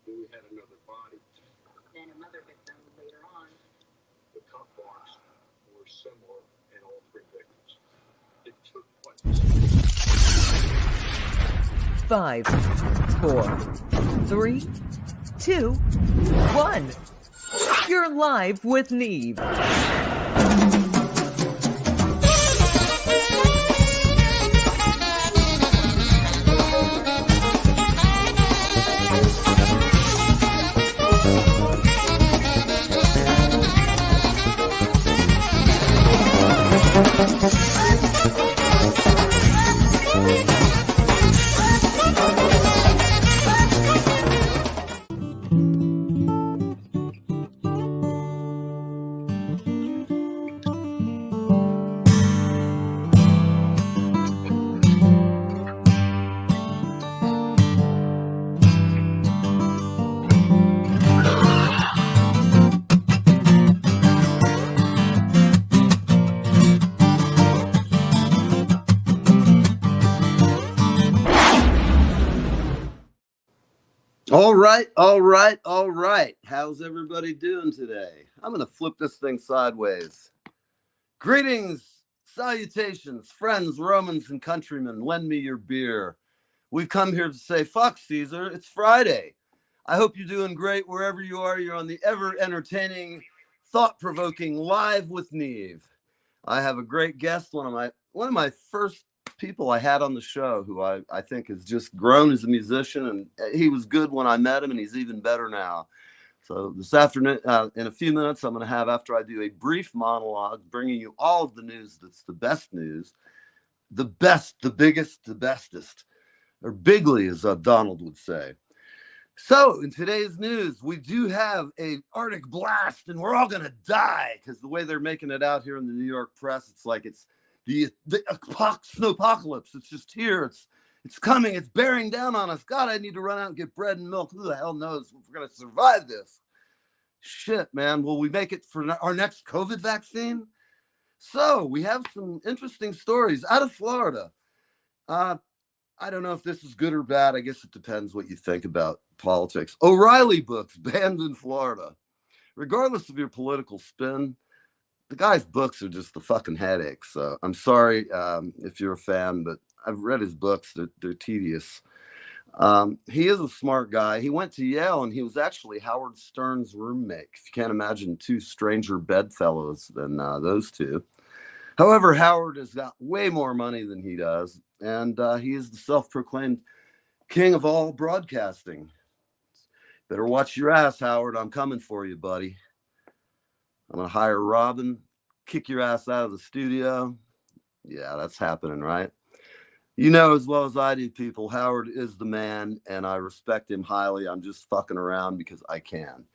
Then we had another body. Then another victim later on. The top marks were similar in all three victims. It took place. 5, 4, 3, 2, 1. You're live with Neve. All right. How's everybody doing today? I'm going to flip this thing sideways. Greetings, salutations, friends, Romans, and countrymen. Lend me your beer. We've come here to say, fuck Caesar, it's Friday. I hope you're doing great wherever you are. You're on the ever-entertaining, thought-provoking Live with Neve. I have a great guest, one of my first people I had on the show, who I think has just grown as a musician, and he was good when I met him, and he's even better now. So this afternoon, in a few minutes, I'm going to have, after I do a brief monologue, bringing you all of the news that's the best news, the best, the biggest, the bestest, or bigly, as Donald would say. So in today's news, we do have a Arctic blast, and we're all going to die, because the way they're making it out here in the New York press, it's like it's the snowpocalypse. It's just here. It's coming. It's bearing down on us. God, I need to run out and get bread and milk. Who the hell knows if we're going to survive this? Shit, man. Will we make it for our next COVID vaccine? So we have some interesting stories out of Florida. I don't know if this is good or bad. I guess it depends what you think about politics. O'Reilly books banned in Florida. Regardless of your political spin, the guy's books are just the fucking headache. So I'm sorry if you're a fan, but I've read his books. They're tedious. He is a smart guy. He went to Yale, and he was actually Howard Stern's roommate. If you can't imagine two stranger bedfellows than those two. However, Howard has got way more money than he does, and he is the self-proclaimed king of all broadcasting. Better watch your ass, Howard. I'm coming for you, buddy. I'm going to hire Robin, kick your ass out of the studio. Yeah, that's happening, right? You know as well as I do, people, Howard is the man, and I respect him highly. I'm just fucking around because I can.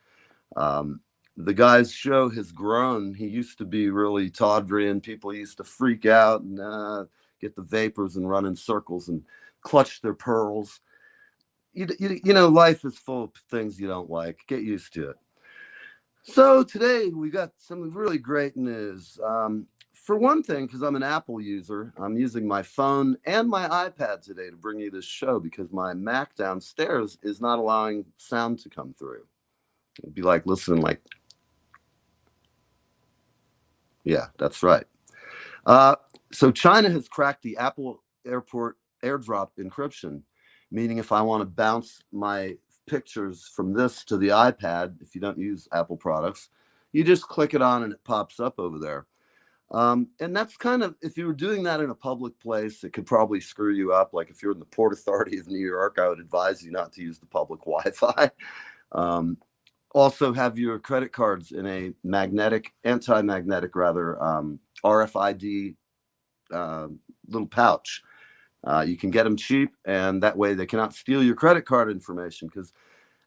The guy's show has grown. He used to be really tawdry, and people used to freak out and get the vapors and run in circles and clutch their pearls. You know, life is full of things you don't like. Get used to it. So today we got some really great news. For one thing, because I'm an Apple user, I'm using my phone and my iPad today to bring you this show because my Mac downstairs is not allowing sound to come through. It'd be like listening like, yeah, that's right. So China has cracked the Apple Airport AirDrop encryption, meaning if I want to bounce my pictures from this to the iPad, if you don't use Apple products, you just click it on and it pops up over there. And that's kind of, if you were doing that in a public place, it could probably screw you up. Like if you're in the Port Authority of New York, I would advise you not to use the public Wi-Fi. Also have your credit cards in a anti-magnetic RFID little pouch. You can get them cheap, and that way they cannot steal your credit card information, because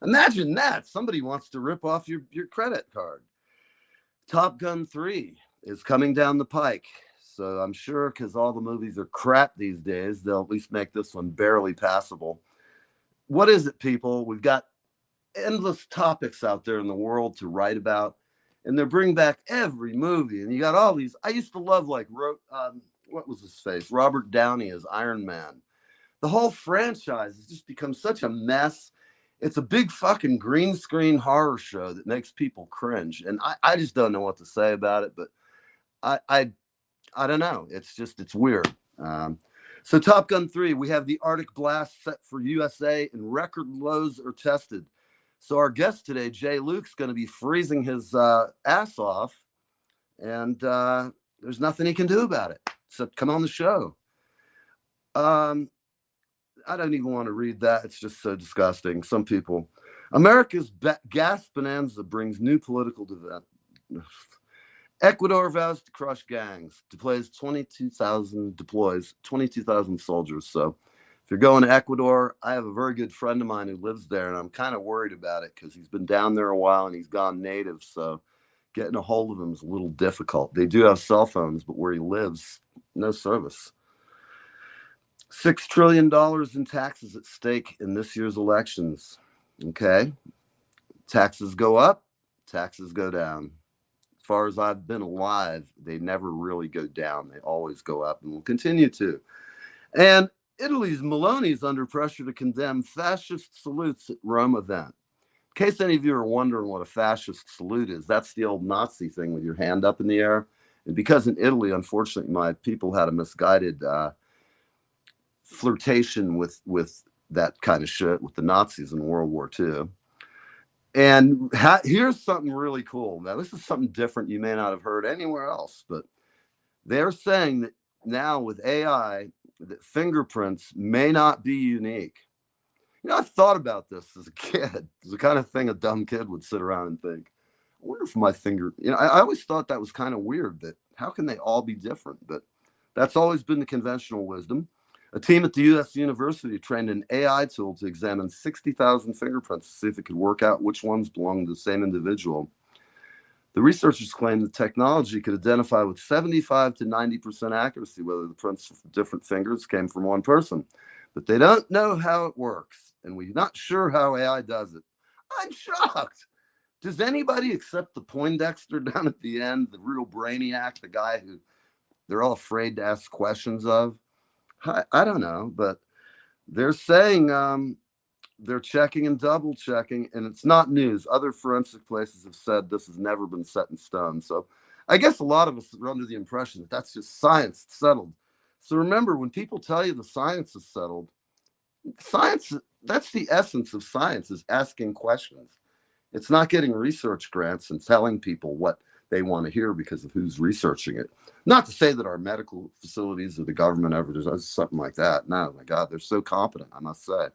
imagine that. Somebody wants to rip off your credit card. Top Gun 3 is coming down the pike. So I'm sure, because all the movies are crap these days, they'll at least make this one barely passable. What is it, people? We've got endless topics out there in the world to write about, and they're bringing back every movie. And you got all these. I used to love, like, what was his face? Robert Downey as Iron Man. The whole franchise has just become such a mess. It's a big fucking green screen horror show that makes people cringe. And I just don't know what to say about it, but I don't know. It's weird. So Top Gun 3, we have the Arctic blast set for USA and record lows are tested. So our guest today, Jay Luke's going to be freezing his ass off, and there's nothing he can do about it. So come on the show. I don't even want to read that. It's just so disgusting. Some people. America's gas bonanza brings new political development. Ecuador vows to crush gangs. Deploys 22,000 soldiers. So if you're going to Ecuador, I have a very good friend of mine who lives there, and I'm kind of worried about it because he's been down there a while and he's gone native. So getting a hold of him is a little difficult. They do have cell phones, but where he lives, no service. $6 trillion in taxes at stake in this year's elections. Okay. Taxes go up, taxes go down. As far as I've been alive, they never really go down. They always go up and will continue to. And Italy's Meloni's under pressure to condemn fascist salutes at Rome event. In case any of you are wondering what a fascist salute is, that's the old Nazi thing with your hand up in the air. And because in Italy, unfortunately, my people had a misguided flirtation with that kind of shit with the Nazis in World War II. And here's something really cool. Now, this is something different you may not have heard anywhere else, but they're saying that now with AI, that fingerprints may not be unique. You know, I thought about this as a kid. It's the kind of thing a dumb kid would sit around and think, I wonder if my finger, I always thought that was kind of weird, that how can they all be different? But that's always been the conventional wisdom. A team at the U.S. University trained an AI tool to examine 60,000 fingerprints to see if it could work out which ones belong to the same individual. The researchers claim the technology could identify with 75 to 90% accuracy whether the prints of different fingers came from one person. But they don't know how it works, and we're not sure how AI does it. I'm shocked. Does anybody except the Poindexter down at the end, the real brainiac, the guy who they're all afraid to ask questions of? I don't know, but they're saying they're checking and double checking, and it's not news. Other forensic places have said this has never been set in stone. So I guess a lot of us are under the impression that that's just science, it's settled. So remember, when people tell you the science is settled, science, that's the essence of science, is asking questions. It's not getting research grants and telling people what they want to hear because of who's researching it. Not to say that our medical facilities or the government ever does something like that. No, my God, they're so competent, I must say.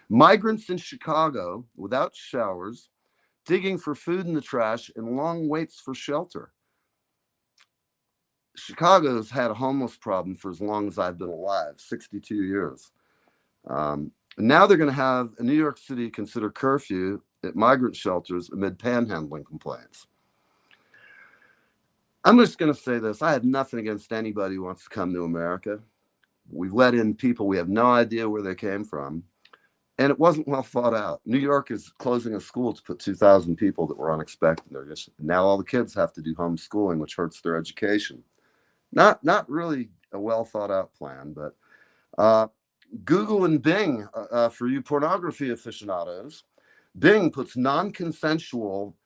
Migrants in Chicago without showers, digging for food in the trash, and long waits for shelter. Chicago's had a homeless problem for as long as I've been alive, 62 years. Now they're going to have New York City consider curfew at migrant shelters amid panhandling complaints. I'm just going to say this. I have nothing against anybody who wants to come to America. We've let in people we have no idea where they came from. And it wasn't well thought out. New York is closing a school to put 2,000 people that were unexpected. Now all the kids have to do homeschooling, which hurts their education. Not really a well thought out plan, but Google and Bing, for you pornography aficionados, Bing puts non-consensual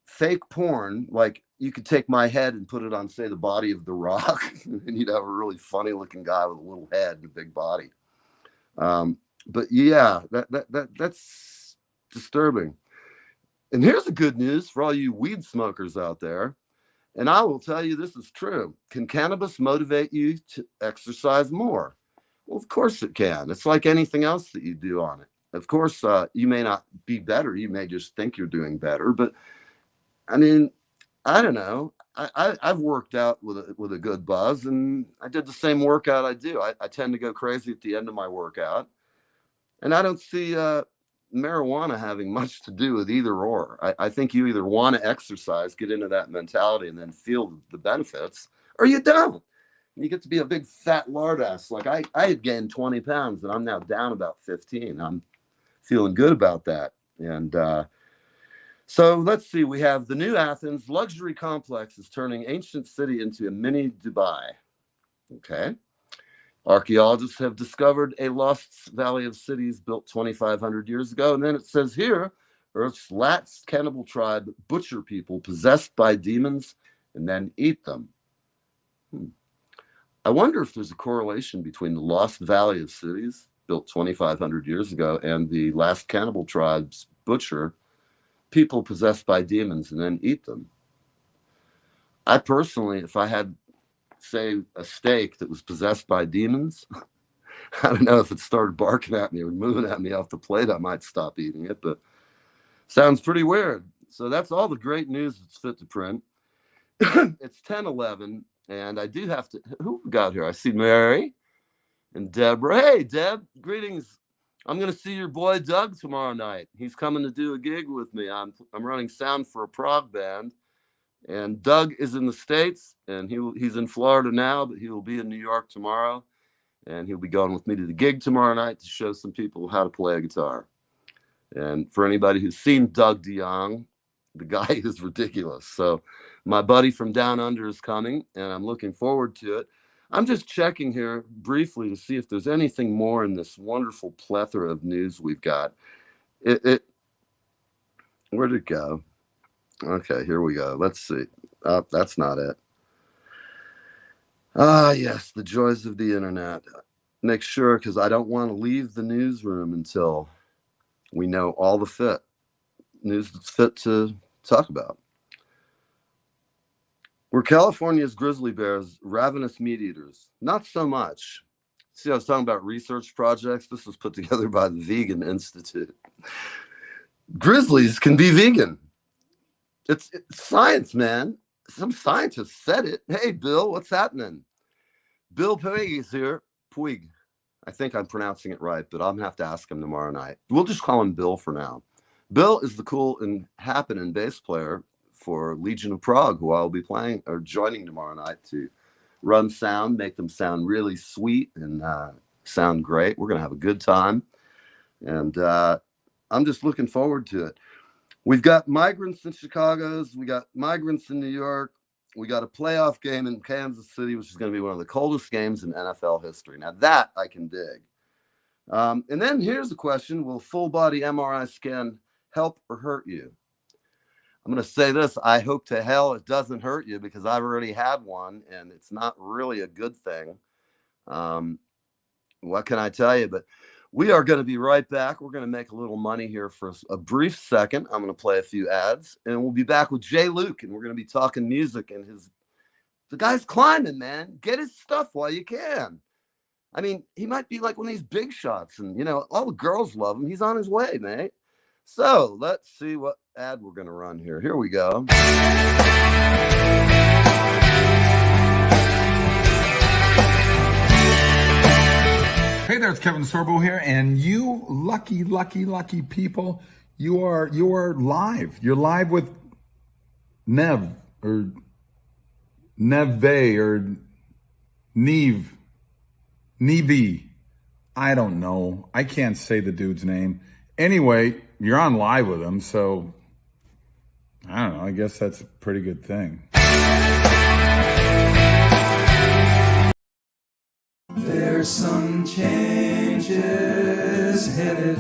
fake porn, like you could take my head and put it on, say, the body of The Rock, and you'd have a really funny looking guy with a little head and a big body. But yeah, that's disturbing. And here's the good news for all you weed smokers out there. And I will tell you this is true. Can cannabis motivate you to exercise more? Well, of course it can. It's like anything else that you do on it. Of course, you may not be better. You may just think you're doing better. But I mean, I don't know. I've worked out with a good buzz, and I did the same workout I do. I tend to go crazy at the end of my workout, and I don't see marijuana having much to do with either or. I think you either want to exercise, get into that mentality, and then feel the benefits, or you don't. And you get to be a big fat lard ass. Like I had gained 20 pounds, and I'm now down about 15. I'm feeling good about that. And so let's see. We have the new Athens luxury complex is turning ancient city into a mini Dubai. Okay. Archaeologists have discovered a lost valley of cities built 2,500 years ago. And then it says here, Earth's last cannibal tribe butcher people possessed by demons and then eat them. I wonder if there's a correlation between the lost valley of cities built 2,500 years ago and the last cannibal tribes butcher people possessed by demons and then eat them. I personally, if I had, say, a steak that was possessed by demons, I don't know if it started barking at me or moving at me off the plate, I might stop eating it, but sounds pretty weird. So that's all the great news that's fit to print. It's 10:11, and I do have to, who we got here? I see Mary and Deborah. Hey, Deb, greetings. I'm going to see your boy Doug tomorrow night. He's coming to do a gig with me. I'm running sound for a prog band. And Doug is in the States, and he's in Florida now, but he will be in New York tomorrow. And he'll be going with me to the gig tomorrow night to show some people how to play a guitar. And for anybody who's seen Doug DeYoung, the guy is ridiculous. So my buddy from Down Under is coming, and I'm looking forward to it. I'm just checking here briefly to see if there's anything more in this wonderful plethora of news we've got. Where'd it go? Okay, here we go. Let's see. Oh, that's not it. Yes, the joys of the internet. Make sure, because I don't want to leave the newsroom until we know all the news that's fit to talk about. Were California's grizzly bears ravenous meat eaters? Not so much. See, I was talking about research projects. This was put together by the Vegan Institute. Grizzlies can be vegan. It's science, man. Some scientists said it. Hey, Bill, what's happening? Bill Puig is here. Puig. I think I'm pronouncing it right, but I'm going to have to ask him tomorrow night. We'll just call him Bill for now. Bill is the cool and happening bass player for Legion of Prague, who I'll be playing or joining tomorrow night to run sound, make them sound really sweet and sound great. We're going to have a good time. And I'm just looking forward to it. We've got migrants in Chicago's. We got migrants in New York. We got a playoff game in Kansas City, which is going to be one of the coldest games in NFL history. Now that I can dig. And then here's the question. Will full body MRI scan help or hurt you? I'm going to say this. I hope to hell it doesn't hurt you, because I've already had one and it's not really a good thing. What can I tell you? But we are going to be right back. We're going to make a little money here for a brief second. I'm going to play a few ads, and we'll be back with Jay Luke, and we're going to be talking music. And the guy's climbing, man. Get his stuff while you can. I mean, he might be like one of these big shots, and all the girls love him. He's on his way, mate. So let's see what ad we're going to run here. Here we go. Hey there, it's Kevin Sorbo here, and you lucky people, you are live. You're live with Nev or Neve or Nevi. I don't know. I can't say the dude's name. Anyway, you're on live with him, so I don't know. I guess that's a pretty good thing. There's some changes headed.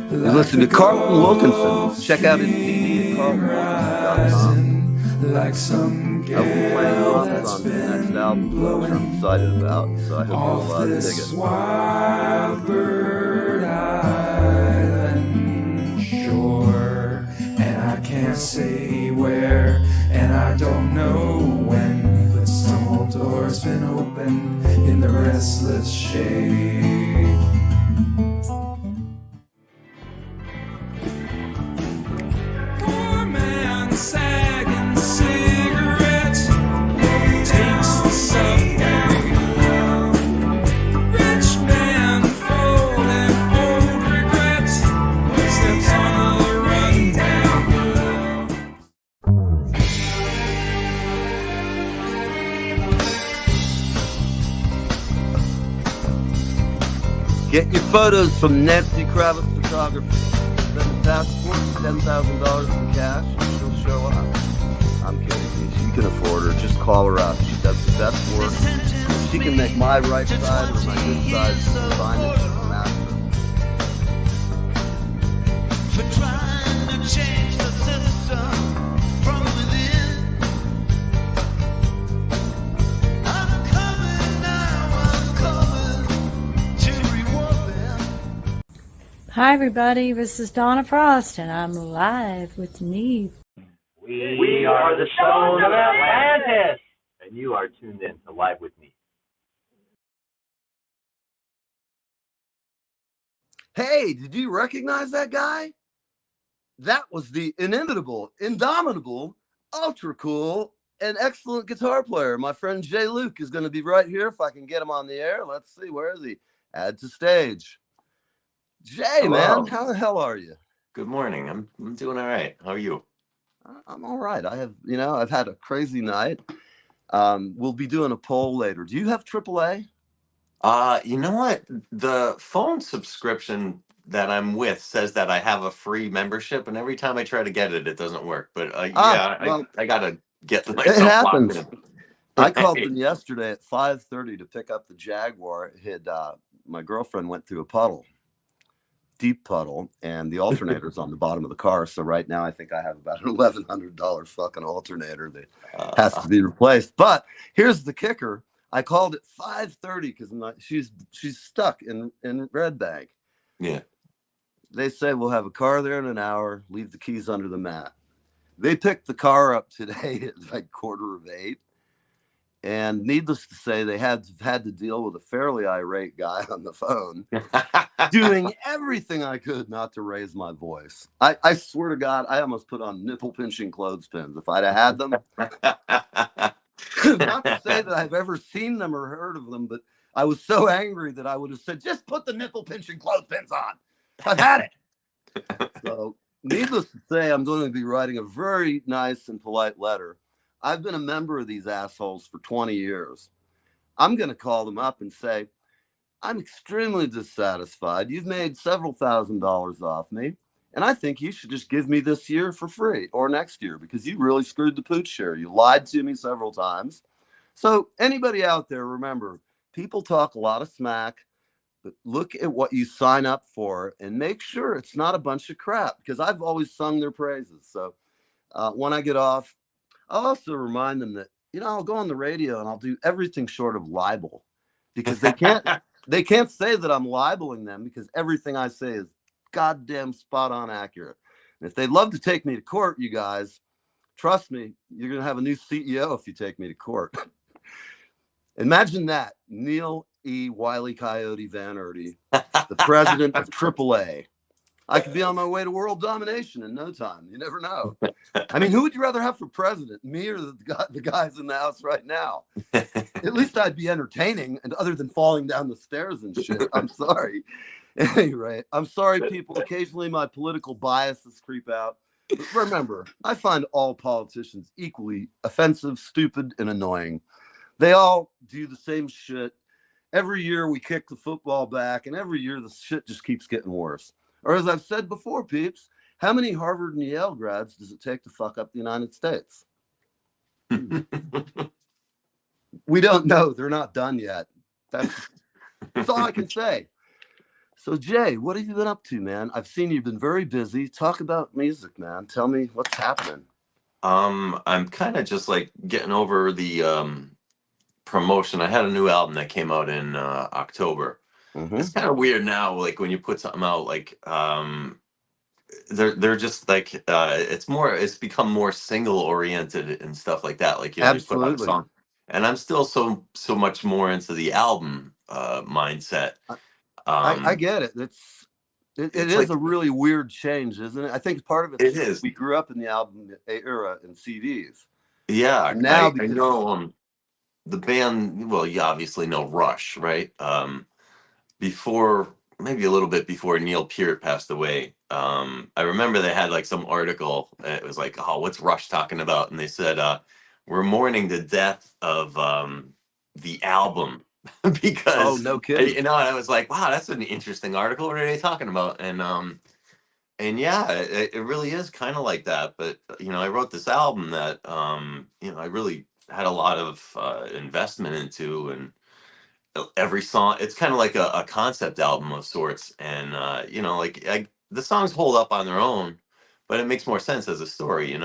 You're listening to Carlton Wilkinson. Check out his CD at carltonwilkinson.com. Like some I will be playing drums on the next album, which I'm excited about, so I hope you'll dig it. Wild bird island shore, and I can't say where, and I don't know when, but some old door's been opened in the restless shade. Poor man sagging cigarette takes the subway home. Rich man folding old regret steps on a rundown below. Get your photos from Nancy Kravitz Photography. Send a passport, $10,000 in cash, and she'll show up. I'm kidding. She can afford her. Just call her up. She does the best work. She can make my right side or my good side fine as she's the master. For trying to change the system from within. I'm coming now, I'm coming to reward them. Hi everybody, this is Donna Frost and I'm live with Neve. We are the Sons of Atlantis, and you are tuned in to Live with Me. Hey, did you recognize that guy? That was the inimitable, indomitable, ultra cool, and excellent guitar player. My friend Jay Luke is going to be right here if I can get him on the air. Let's see, where is he? Add to stage. Jay, Hello. man, how the hell are you? Good morning. I'm doing all right. How are you? I'm all right. I've had a crazy night. We'll be doing a poll later. Do you have AAA? You know what? The phone subscription that I'm with says that I have a free membership, and every time I try to get it, it doesn't work. But Well, I gotta get it myself locked happens. in. I called them yesterday at 5:30 to pick up the Jaguar. My girlfriend went through a puddle. Deep puddle, and the alternator's on the bottom of the car. So right now I think I have about an $1,100 fucking alternator that has to be replaced. But here's the kicker. I called at 5:30 because she's stuck in Red Bank. Yeah. They say we'll have a car there in an hour, leave the keys under the mat. They picked the car up today at like 7:45. And needless to say, they had to deal with a fairly irate guy on the phone, doing everything I could not to raise my voice. I swear to God, I almost put on nipple-pinching clothespins if I'd have had them. Not to say that I've ever seen them or heard of them, but I was so angry that I would have said, just put the nipple-pinching clothespins on. I've had it. So, needless to say, I'm going to be writing a very nice and polite letter. I've been a member of these assholes for 20 years. I'm going to call them up and say, I'm extremely dissatisfied. You've made several $1,000s off me, and I think you should just give me this year for free or next year because you really screwed the pooch here. You lied to me several times. So anybody out there, remember, people talk a lot of smack, but look at what you sign up for and make sure it's not a bunch of crap because I've always sung their praises. So when I get off, I'll also remind them that, I'll go on the radio and I'll do everything short of libel because they can't say that I'm libeling them because everything I say is goddamn spot on accurate. And if they'd love to take me to court, you guys, trust me, you're going to have a new CEO if you take me to court. Imagine that. Neil E. Wile E. Coyote Van Erty, the president of AAA. I could be on my way to world domination in no time. You never know. I mean, who would you rather have for president, me or the guys in the house right now? At least I'd be entertaining, and other than falling down the stairs and shit. I'm sorry. At any rate, I'm sorry, people. Occasionally my political biases creep out. But remember, I find all politicians equally offensive, stupid, and annoying. They all do the same shit. Every year we kick the football back, and every year the shit just keeps getting worse. Or as I've said before, peeps, how many Harvard and Yale grads does it take to fuck up the United States? We don't know. They're not done yet. That's all I can say. So, Jay, what have you been up to, man? I've seen you've been very busy. Talk about music, man. Tell me what's happening. I'm kind of just like getting over the promotion. I had a new album that came out in October. Mm-hmm. It's kind of weird now, like when you put something out, like they're just like it's become more single oriented and stuff like that. Like, you put out a Absolutely. song, and I'm still so much more into the album mindset. I get it. It is like a really weird change, isn't it? I think part of it is. We grew up in the album era and CDs. Yeah, Now I know the band. Well, you obviously know Rush, right? Maybe a little bit before Neil Peart passed away, I remember they had like some article. It was like, oh, what's Rush talking about? And they said, we're mourning the death of the album because, no kidding. and I was like, wow, that's an interesting article. What are they talking about? And And yeah, it really is kind of like that. But I wrote this album that I really had a lot of investment into, and every song, it's kind of like a concept album of sorts. And the songs hold up on their own, but it makes more sense as a story.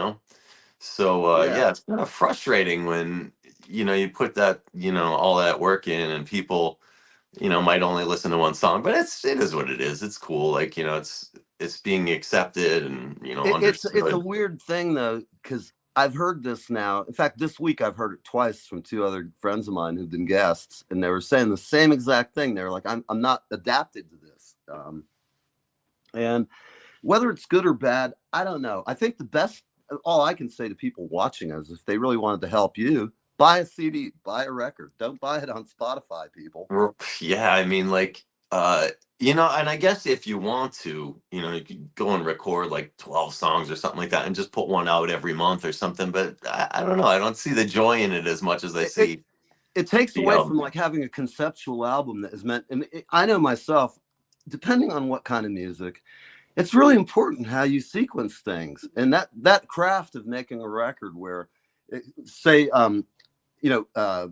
So Yeah. yeah, it's kind of frustrating when you put that all that work in, and people might only listen to one song, but it is what it is. It's cool. Like, it's being accepted and, It's a understood. weird thing though, because I've heard this now. In fact, this week I've heard it twice from two other friends of mine who've been guests, and they were saying the same exact thing. They were like, I'm not adapted to this. And whether it's good or bad, I don't know. I think the best, all I can say to people watching is if they really wanted to help you, buy a CD, buy a record. Don't buy it on Spotify, people. Yeah, I mean, like, and I guess if you want to, you could go and record like 12 songs or something like that and just put one out every month or something. But I don't know. I don't see the joy in it as much as I It, it, see it takes the away from like having a conceptual album that is meant, and I know myself, depending on what kind of music, it's really important how you sequence things, and that craft of making a record where say you know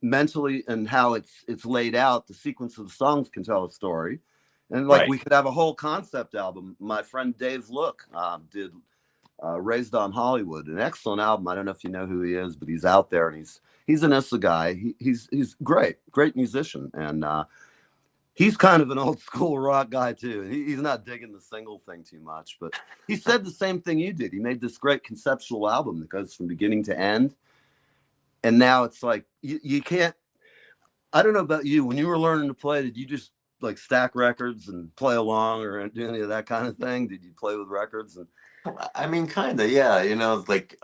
mentally and how it's laid out, the sequence of the songs can tell a story. And like Right. we could have a whole concept album. My friend Dave Look did Raised on Hollywood, an excellent album. I don't know if you know who he is, but he's out there, and he's an Issa guy. He's great musician, and he's kind of an old school rock guy too. He's not digging the single thing too much, but he said the same thing you did. He made this great conceptual album that goes from beginning to end. And now it's like you can't. I don't know about you. When you were learning to play, did you just like stack records and play along, or do any of that kind of thing? Did you play with records? And I mean, kind of, yeah. Like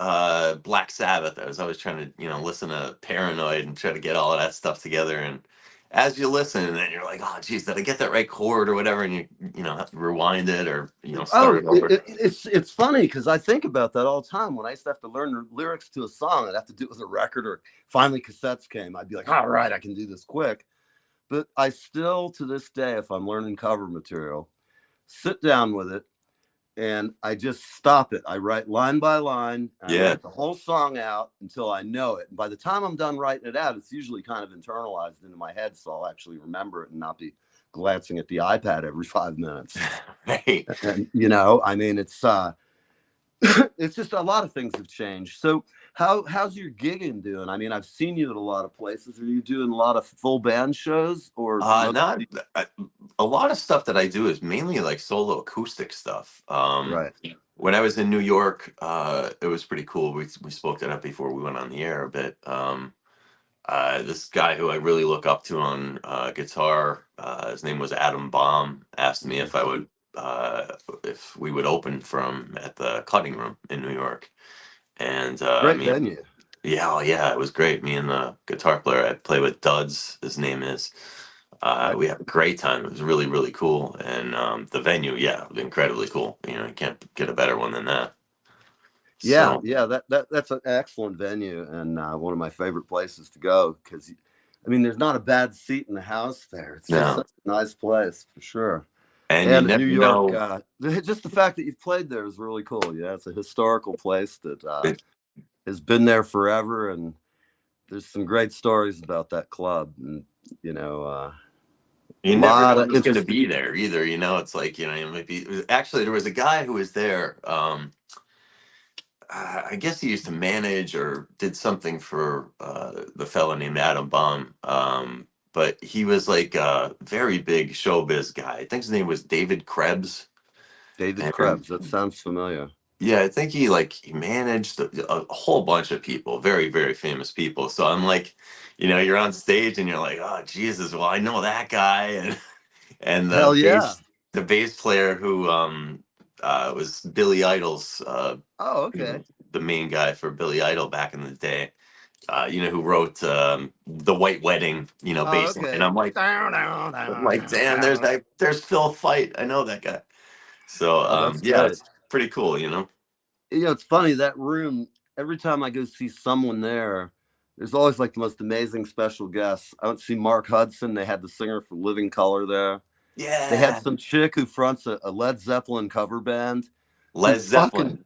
Black Sabbath. I was always trying to, listen to Paranoid and try to get all of that stuff together. And as you listen, and then you're like, oh, geez, did I get that right chord or whatever? And you have to rewind it or start it over. it's funny because I think about that all the time. When I used to have to learn the lyrics to a song, I'd have to do it with a record, or finally cassettes came. I'd be like, all right, I can do this quick. But I still, to this day, if I'm learning cover material, sit down with it and I just stop it. I write line by line. And I Yeah. write the whole song out until I know it. And by the time I'm done writing it out, it's usually kind of internalized into my head, so I'll actually remember it and not be glancing at the iPad every 5 minutes. Right. And I mean, it's just a lot of things have changed. So how's your gigging doing? I mean, I've seen you at a lot of places. Are you doing a lot of full band shows, or Not a lot of stuff that I do is mainly like solo acoustic stuff. right? When I was in New York, it was pretty cool. We spoke that up before we went on the air a bit. This guy who I really look up to on guitar, his name was Adam Baum, asked me if we would open for him at the Cutting Room in New York. And Great venue. yeah, oh, yeah, it was great. Me and the guitar player I play with, Duds, his name is. We had a great time. It was really, really cool. And the venue, yeah, incredibly cool. You can't get a better one than that. Yeah, So, yeah, that's an excellent venue, and one of my favorite places to go, because I mean, there's not a bad seat in the house there. It's just no. such a nice place for sure. And you And never New York, know. just the fact that you've played there is really cool. Yeah, it's a historical place that It, has been there forever, and there's some great stories about that club. And a you never lot know of who's going to interesting. be there either. It's like, it might be. Actually, there was a guy who was there. I guess he used to manage or did something for the fella named Adam Baum. But he was like a very big showbiz guy. I think his name was David Krebs. David And Krebs. That sounds familiar. yeah, I think he managed a whole bunch of people, very, very famous people. So I'm like, you're on stage and you're like, oh, Jesus, well, I know that guy. And Hell yeah. the bass player who was Billy Idol's Oh, okay. the main guy for Billy Idol back in the day. Who wrote the White Wedding, Oh, bass line. And okay. I'm like, damn, there's Phil Fight. I know that guy. So Oh, that's yeah, great. it's pretty cool. It's funny, that room, every time I go see someone there, there's always like the most amazing special guests. I went to see Mark Hudson. They had the singer for Living Color there. They had Yeah. some chick who fronts a Led Zeppelin cover band. Led Zeppelin.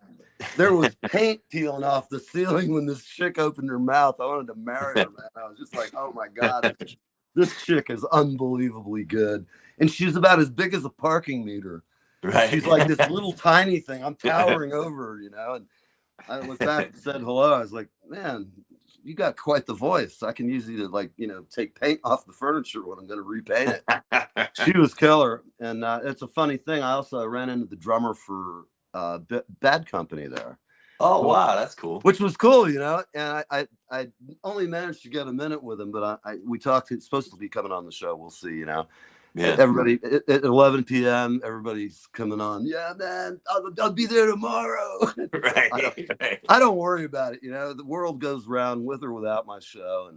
There was paint peeling off the ceiling when this chick opened her mouth. I wanted to marry her, man. I was just like, oh my God, this chick is unbelievably good. And she's about as big as a parking meter. Right. She's like this little tiny thing. I'm towering over her, you know. And I went back and said hello. I was like, man, you got quite the voice. I can use you to, like, you know, take paint off the furniture when I'm going to repaint it. She was killer. And it's a funny thing. I also ran into the drummer for Bad Company there. Oh, wow, that's cool. Which was cool, you know. And I only managed to get a minute with him, but we talked. It's supposed to be coming on the show. We'll see, you know. Yeah. Everybody at 11 p.m. Everybody's coming on. Yeah, man, I'll be there tomorrow. Right. I don't worry about it. You know, the world goes round with or without my show.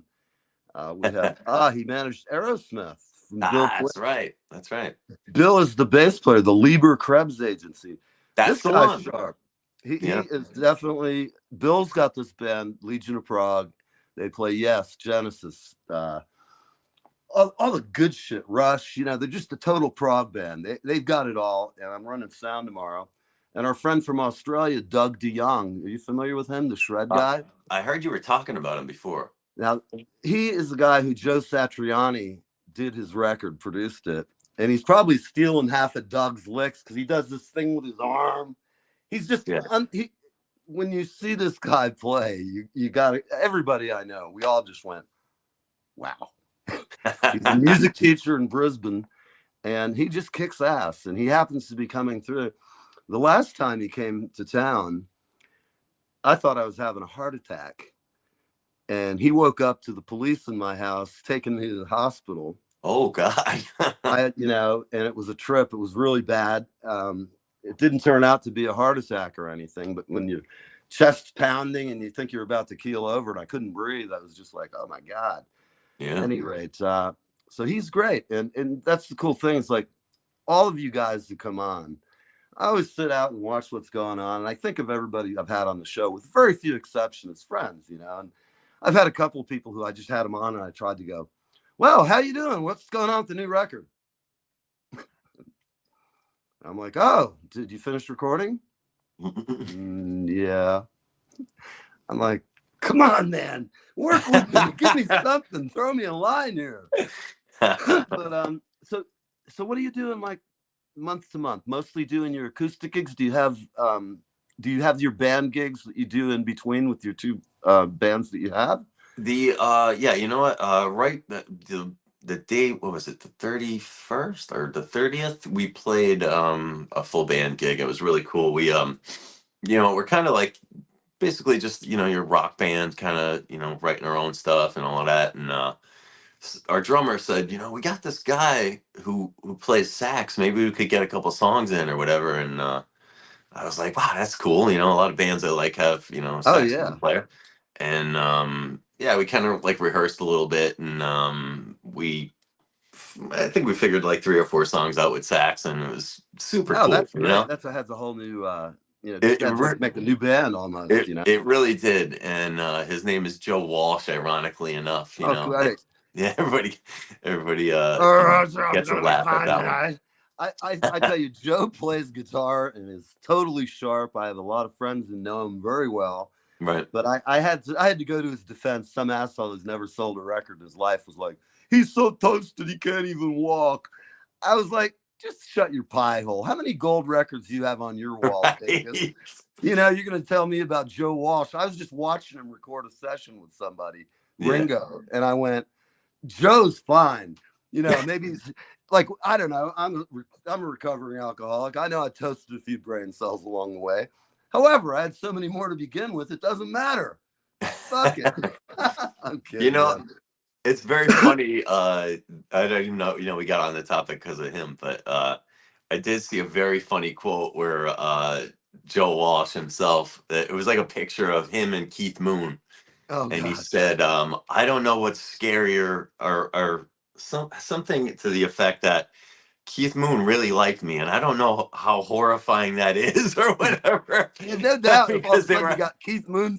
And we have he managed Aerosmith from Bill. That's right. That's right. Bill is the bass player, the Lieber Krebs agency. That's this the guy's one. Sharp. He is definitely. Bill's got this band, Legion of Prague. They play Yes, Genesis. All the good shit, Rush, you know, they're just a total prog band. They've got it all, and I'm running sound tomorrow. And our friend from Australia, Doug DeYoung, are you familiar with him, the shred guy? I heard you were talking about him before. Now, he is the guy who Joe Satriani did his record, produced it, and he's probably stealing half of Doug's licks because he does this thing with his arm. He's just, when you see this guy play, you got to, everybody I know, we all just went, wow. He's a music teacher in Brisbane, and he just kicks ass. And he happens to be coming through. The last time he came to town, I thought I was having a heart attack. And he woke up to the police in my house, taking me to the hospital. Oh, God. You know, and it was a trip. It was really bad. It didn't turn out to be a heart attack or anything. But when your chest's pounding and you think you're about to keel over, and I couldn't breathe, I was just like, oh, my God. Yeah. At any rate, so he's great, and that's the cool thing. It's like all of you guys who come on, I always sit out and watch what's going on, and I think of everybody I've had on the show, with very few exceptions, friends, you know. And I've had a couple of people who I just had them on, and I tried to go, well, how you doing? What's going on with the new record? I'm like, oh, did you finish recording? Yeah. I'm like, come on, man, work with me, give me something, throw me a line here. But so what are you doing, like, month to month? Mostly doing your acoustic gigs? Do you have your band gigs that you do in between with your two bands that you have? Yeah, you know what? Right, the day, what was it, the 31st or the 30th? We played a full band gig. It was really cool. We you know, we're kind of like basically just, you know, your rock band, kind of, you know, writing our own stuff and all of that. And our drummer said, you know, we got this guy who plays sax. Maybe we could get a couple songs in or whatever. And I was like, wow, that's cool. You know, a lot of bands that like have, you know, a saxophone player. And yeah, we kind of like rehearsed a little bit, and I think we figured like 3 or 4 songs out with sax, and it was super cool. That's you great. know? That has a whole new you know, It make a new band almost, you know. It really did. And his name is Joe Walsh, ironically enough. You know, great. Yeah, everybody gets a laugh at that one. I tell you, Joe plays guitar and is totally sharp. I have a lot of friends who know him very well. Right. But I had to go to his defense. Some asshole who's never sold a record in his life was like, he's so toasted he can't even walk. I was like, just shut your pie hole. How many gold records do you have on your wall? Right. You know, you're going to tell me about Joe Walsh. I was just watching him record a session with somebody, Ringo, and I went, Joe's fine. You know, maybe he's like, I don't know. I'm a recovering alcoholic. I know I toasted a few brain cells along the way. However, I had so many more to begin with. It doesn't matter. Fuck it. I'm kidding. You know, it's very funny. I don't even know, you know, we got on the topic because of him, but I did see a very funny quote where Joe Walsh himself, it was like a picture of him and Keith Moon. Oh, and God. He said, I don't know what's scarier or something to the effect that Keith Moon really liked me, and I don't know how horrifying that is or whatever. Yeah, no doubt. Because You got Keith Moon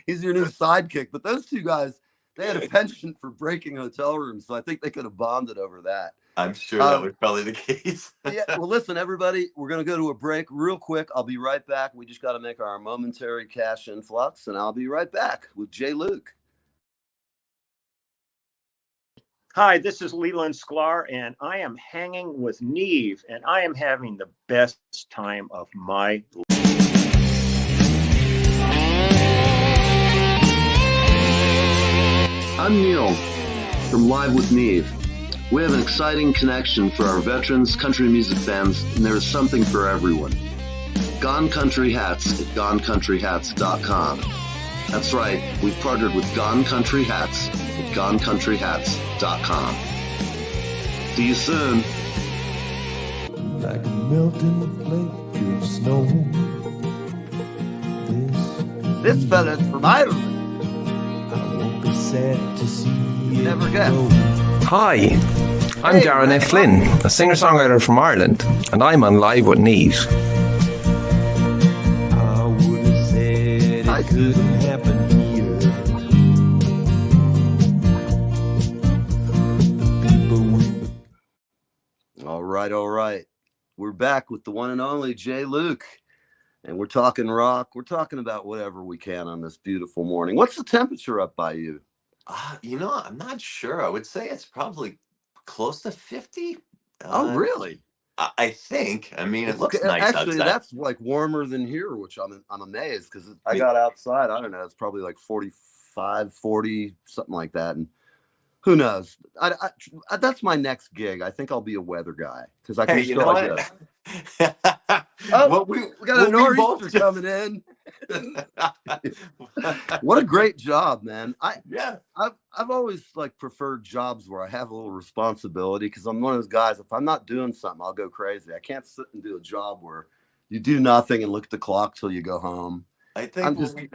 he's your new sidekick. But those two guys, they had a penchant for breaking hotel rooms, so I think they could have bonded over that. I'm sure that was probably the case. Yeah, well, listen, everybody, we're going to go to a break real quick. I'll be right back. We just got to make our momentary cash influx, and I'll be right back with Jay Luke. Hi, this is Leland Sklar, and I am hanging with Neve, and I am having the best time of my life. I'm Neil from Live with Neve. We have an exciting connection for our veterans, country music fans, and there is something for everyone. Gone Country Hats at GoneCountryHats.com. That's right, we've partnered with Gone Country Hats at GoneCountryHats.com. See you soon. Like a melting flake of snow. This fella's from Ireland. I won't be sad to see it Never guess. go. Hi, I'm Darren F. Flynn, a singer-songwriter from Ireland, and I'm on Live with Neve. I would have said it couldn't happen here. The people All right. We're back with the one and only Jay Luke. And we're talking rock. We're talking about whatever we can on this beautiful morning. What's the temperature up by you? I'm not sure. I would say it's probably close to 50. Oh, really? I think. I mean, it looks nice actually, outside. that's like warmer than here, which I'm amazed because I got outside. I don't know. It's probably like 45, 40, something like that. And who knows? That's my next gig. I think I'll be a weather guy because I can just go like this. Oh, we got a nor'easter coming in. What a great job, man. I've always like preferred jobs where I have a little responsibility because I'm one of those guys. If I'm not doing something, I'll go crazy. I can't sit and do a job where you do nothing and look at the clock till you go home. I think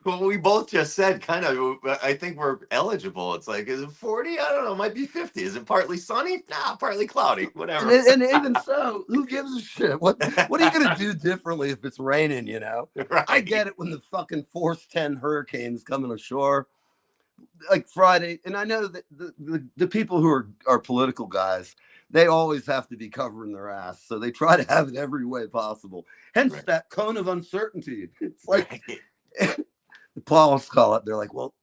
what we both just said, kind of, I think we're eligible. It's like, is it 40? I don't know. It might be 50. Is it partly sunny? Nah, partly cloudy. Whatever. And even so, who gives a shit? What are you going to do differently if it's raining, you know? Right. I get it when the fucking Force 10 hurricanes coming ashore. Like Friday, and I know that the people who are political guys, they always have to be covering their ass. So they try to have it every way possible. Hence that cone of uncertainty. It's like the Pauls call it. They're like, well,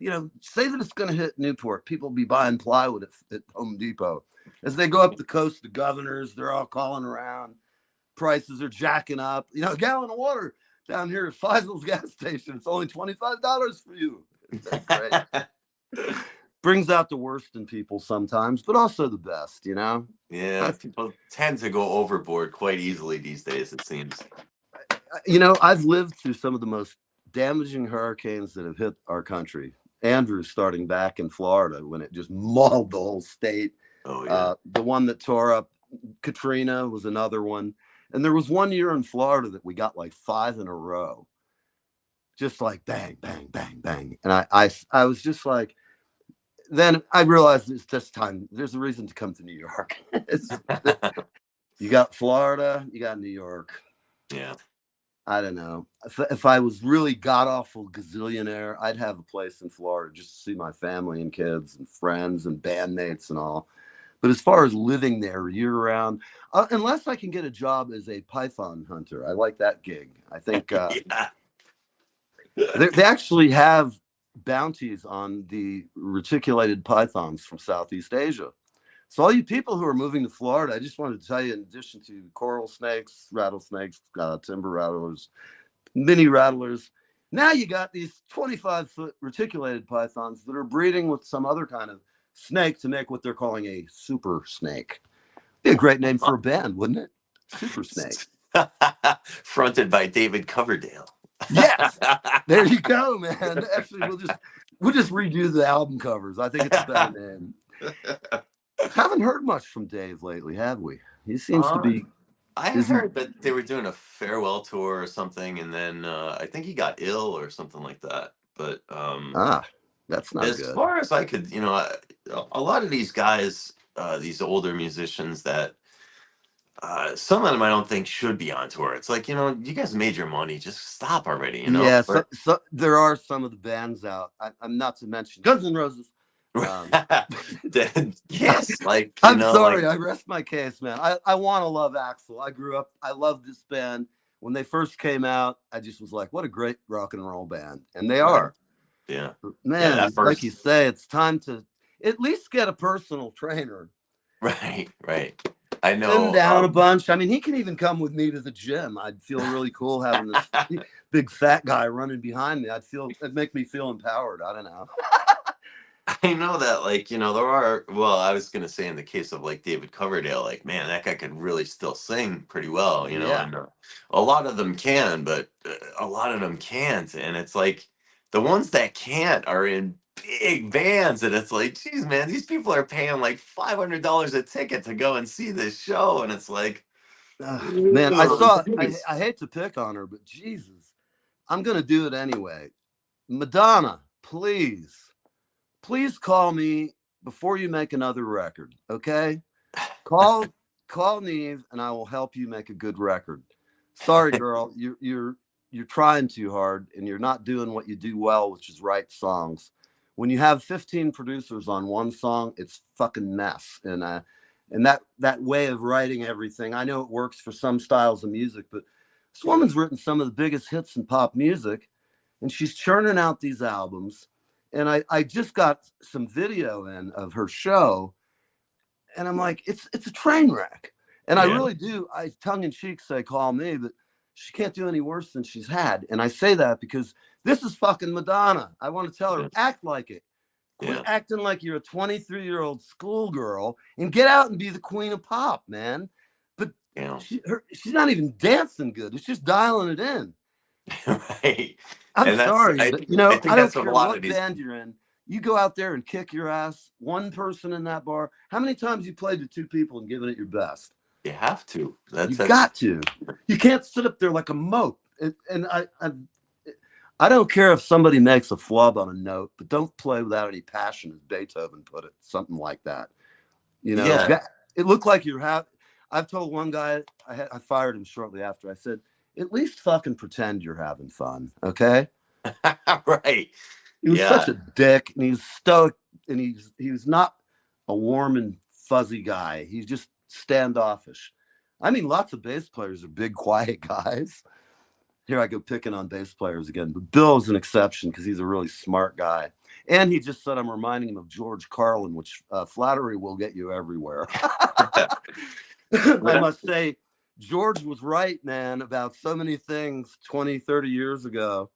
say that it's going to hit Newport. People will be buying plywood at Home Depot. As they go up the coast, the governors, they're all calling around. Prices are jacking up. A gallon of water down here at Feisel's gas station, it's only $25 for you. That's great. Brings out the worst in people sometimes, but also the best, Yeah, people tend to go overboard quite easily these days, it seems. I've lived through some of the most damaging hurricanes that have hit our country. Andrew starting back in Florida when it just mauled the whole state. Oh, yeah. The one that tore up Katrina was another one. And there was one year in Florida that we got like 5 in a row. Just like bang, bang, bang, bang. And I was just like, then I realized it's just time. There's a reason to come to New York. You got Florida, you got New York. Yeah. I don't know. If I was really god-awful gazillionaire, I'd have a place in Florida just to see my family and kids and friends and bandmates and all. But as far as living there year-round, unless I can get a job as a python hunter, I like that gig. I think they actually have bounties on the reticulated pythons from Southeast Asia. So all you people who are moving to Florida, I just wanted to tell you, in addition to coral snakes, rattlesnakes, timber rattlers, mini rattlers, now you got these 25-foot reticulated pythons that are breeding with some other kind of snake to make what they're calling a super snake. Be a great name for a band, wouldn't it? Super Snake. Fronted by David Coverdale. Yes, there you go, man. Actually, we'll just redo the album covers. I think it's a better name. Haven't heard much from Dave lately, have we? He seems to be. I heard that they were doing a farewell tour or something, and then I think he got ill or something like that. But that's not as good. far as I could, a lot of these guys, these older musicians that. Some of them I don't think should be on tour. It's like, you guys made your money. Just stop already, Yeah, so there are some of the bands out. I'm not to mention Guns N' Roses. Yes, like I'm sorry, I rest my case, man. I want to love Axl. I grew up, I loved this band. When they first came out, I just was like, what a great rock and roll band. And they Right. are. Yeah. Man, that like you first, say, it's time to at least get a personal trainer. right. I Thin know. down a bunch. I mean, he can even come with me to the gym. I'd feel really cool having this big fat guy running behind me. It'd make me feel empowered. I don't know. I know that, like, there are, well, I was gonna say in the case of like David Coverdale, like, man, that guy could really still sing pretty well, Yeah. and a lot of them can, but a lot of them can't. And it's like the ones that can't are in big bands, and it's like, geez, man, these people are paying like $500 a ticket to go and see this show, and it's like, Man, I geez. hate to pick on her, but Jesus, I'm going to do it anyway. Madonna, please call me before you make another record. Okay. Call Neve and I will help you make a good record. Sorry, girl. You're trying too hard and you're not doing what you do well, which is write songs. When you have 15 producers on one song, it's fucking mess. And that way of writing everything, I know it works for some styles of music, but this woman's written some of the biggest hits in pop music, and she's churning out these albums. And I just got some video in of her show, and I'm like, it's a train wreck. And I really do, I tongue in cheek say, call me, but she can't do any worse than she's had. And I say that because this is fucking Madonna. I want to tell her, act like it. Quit acting like you're a 23-year-old schoolgirl and get out and be the queen of pop, man. But she's not even dancing good. It's just dialing it in. Right. I'm sorry, but I don't care what these... band you're in. You go out there and kick your ass. One person in that bar. How many times you played to two people and given it your best? You have to. You got to. You can't sit up there like a mope. And I don't care if somebody makes a flub on a note, but don't play without any passion, as Beethoven put it. Something like that. It looked like I've told one guy, I fired him shortly after. I said, at least fucking pretend you're having fun, okay? Right. He was such a dick, and he's stoic, and he was not a warm and fuzzy guy. He's just standoffish. I mean, lots of bass players are big, quiet guys. Here I go picking on bass players again, but Bill is an exception because he's a really smart guy. And he just said I'm reminding him of George Carlin, which flattery will get you everywhere. I must say, George was right, man, about so many things 20, 30 years ago,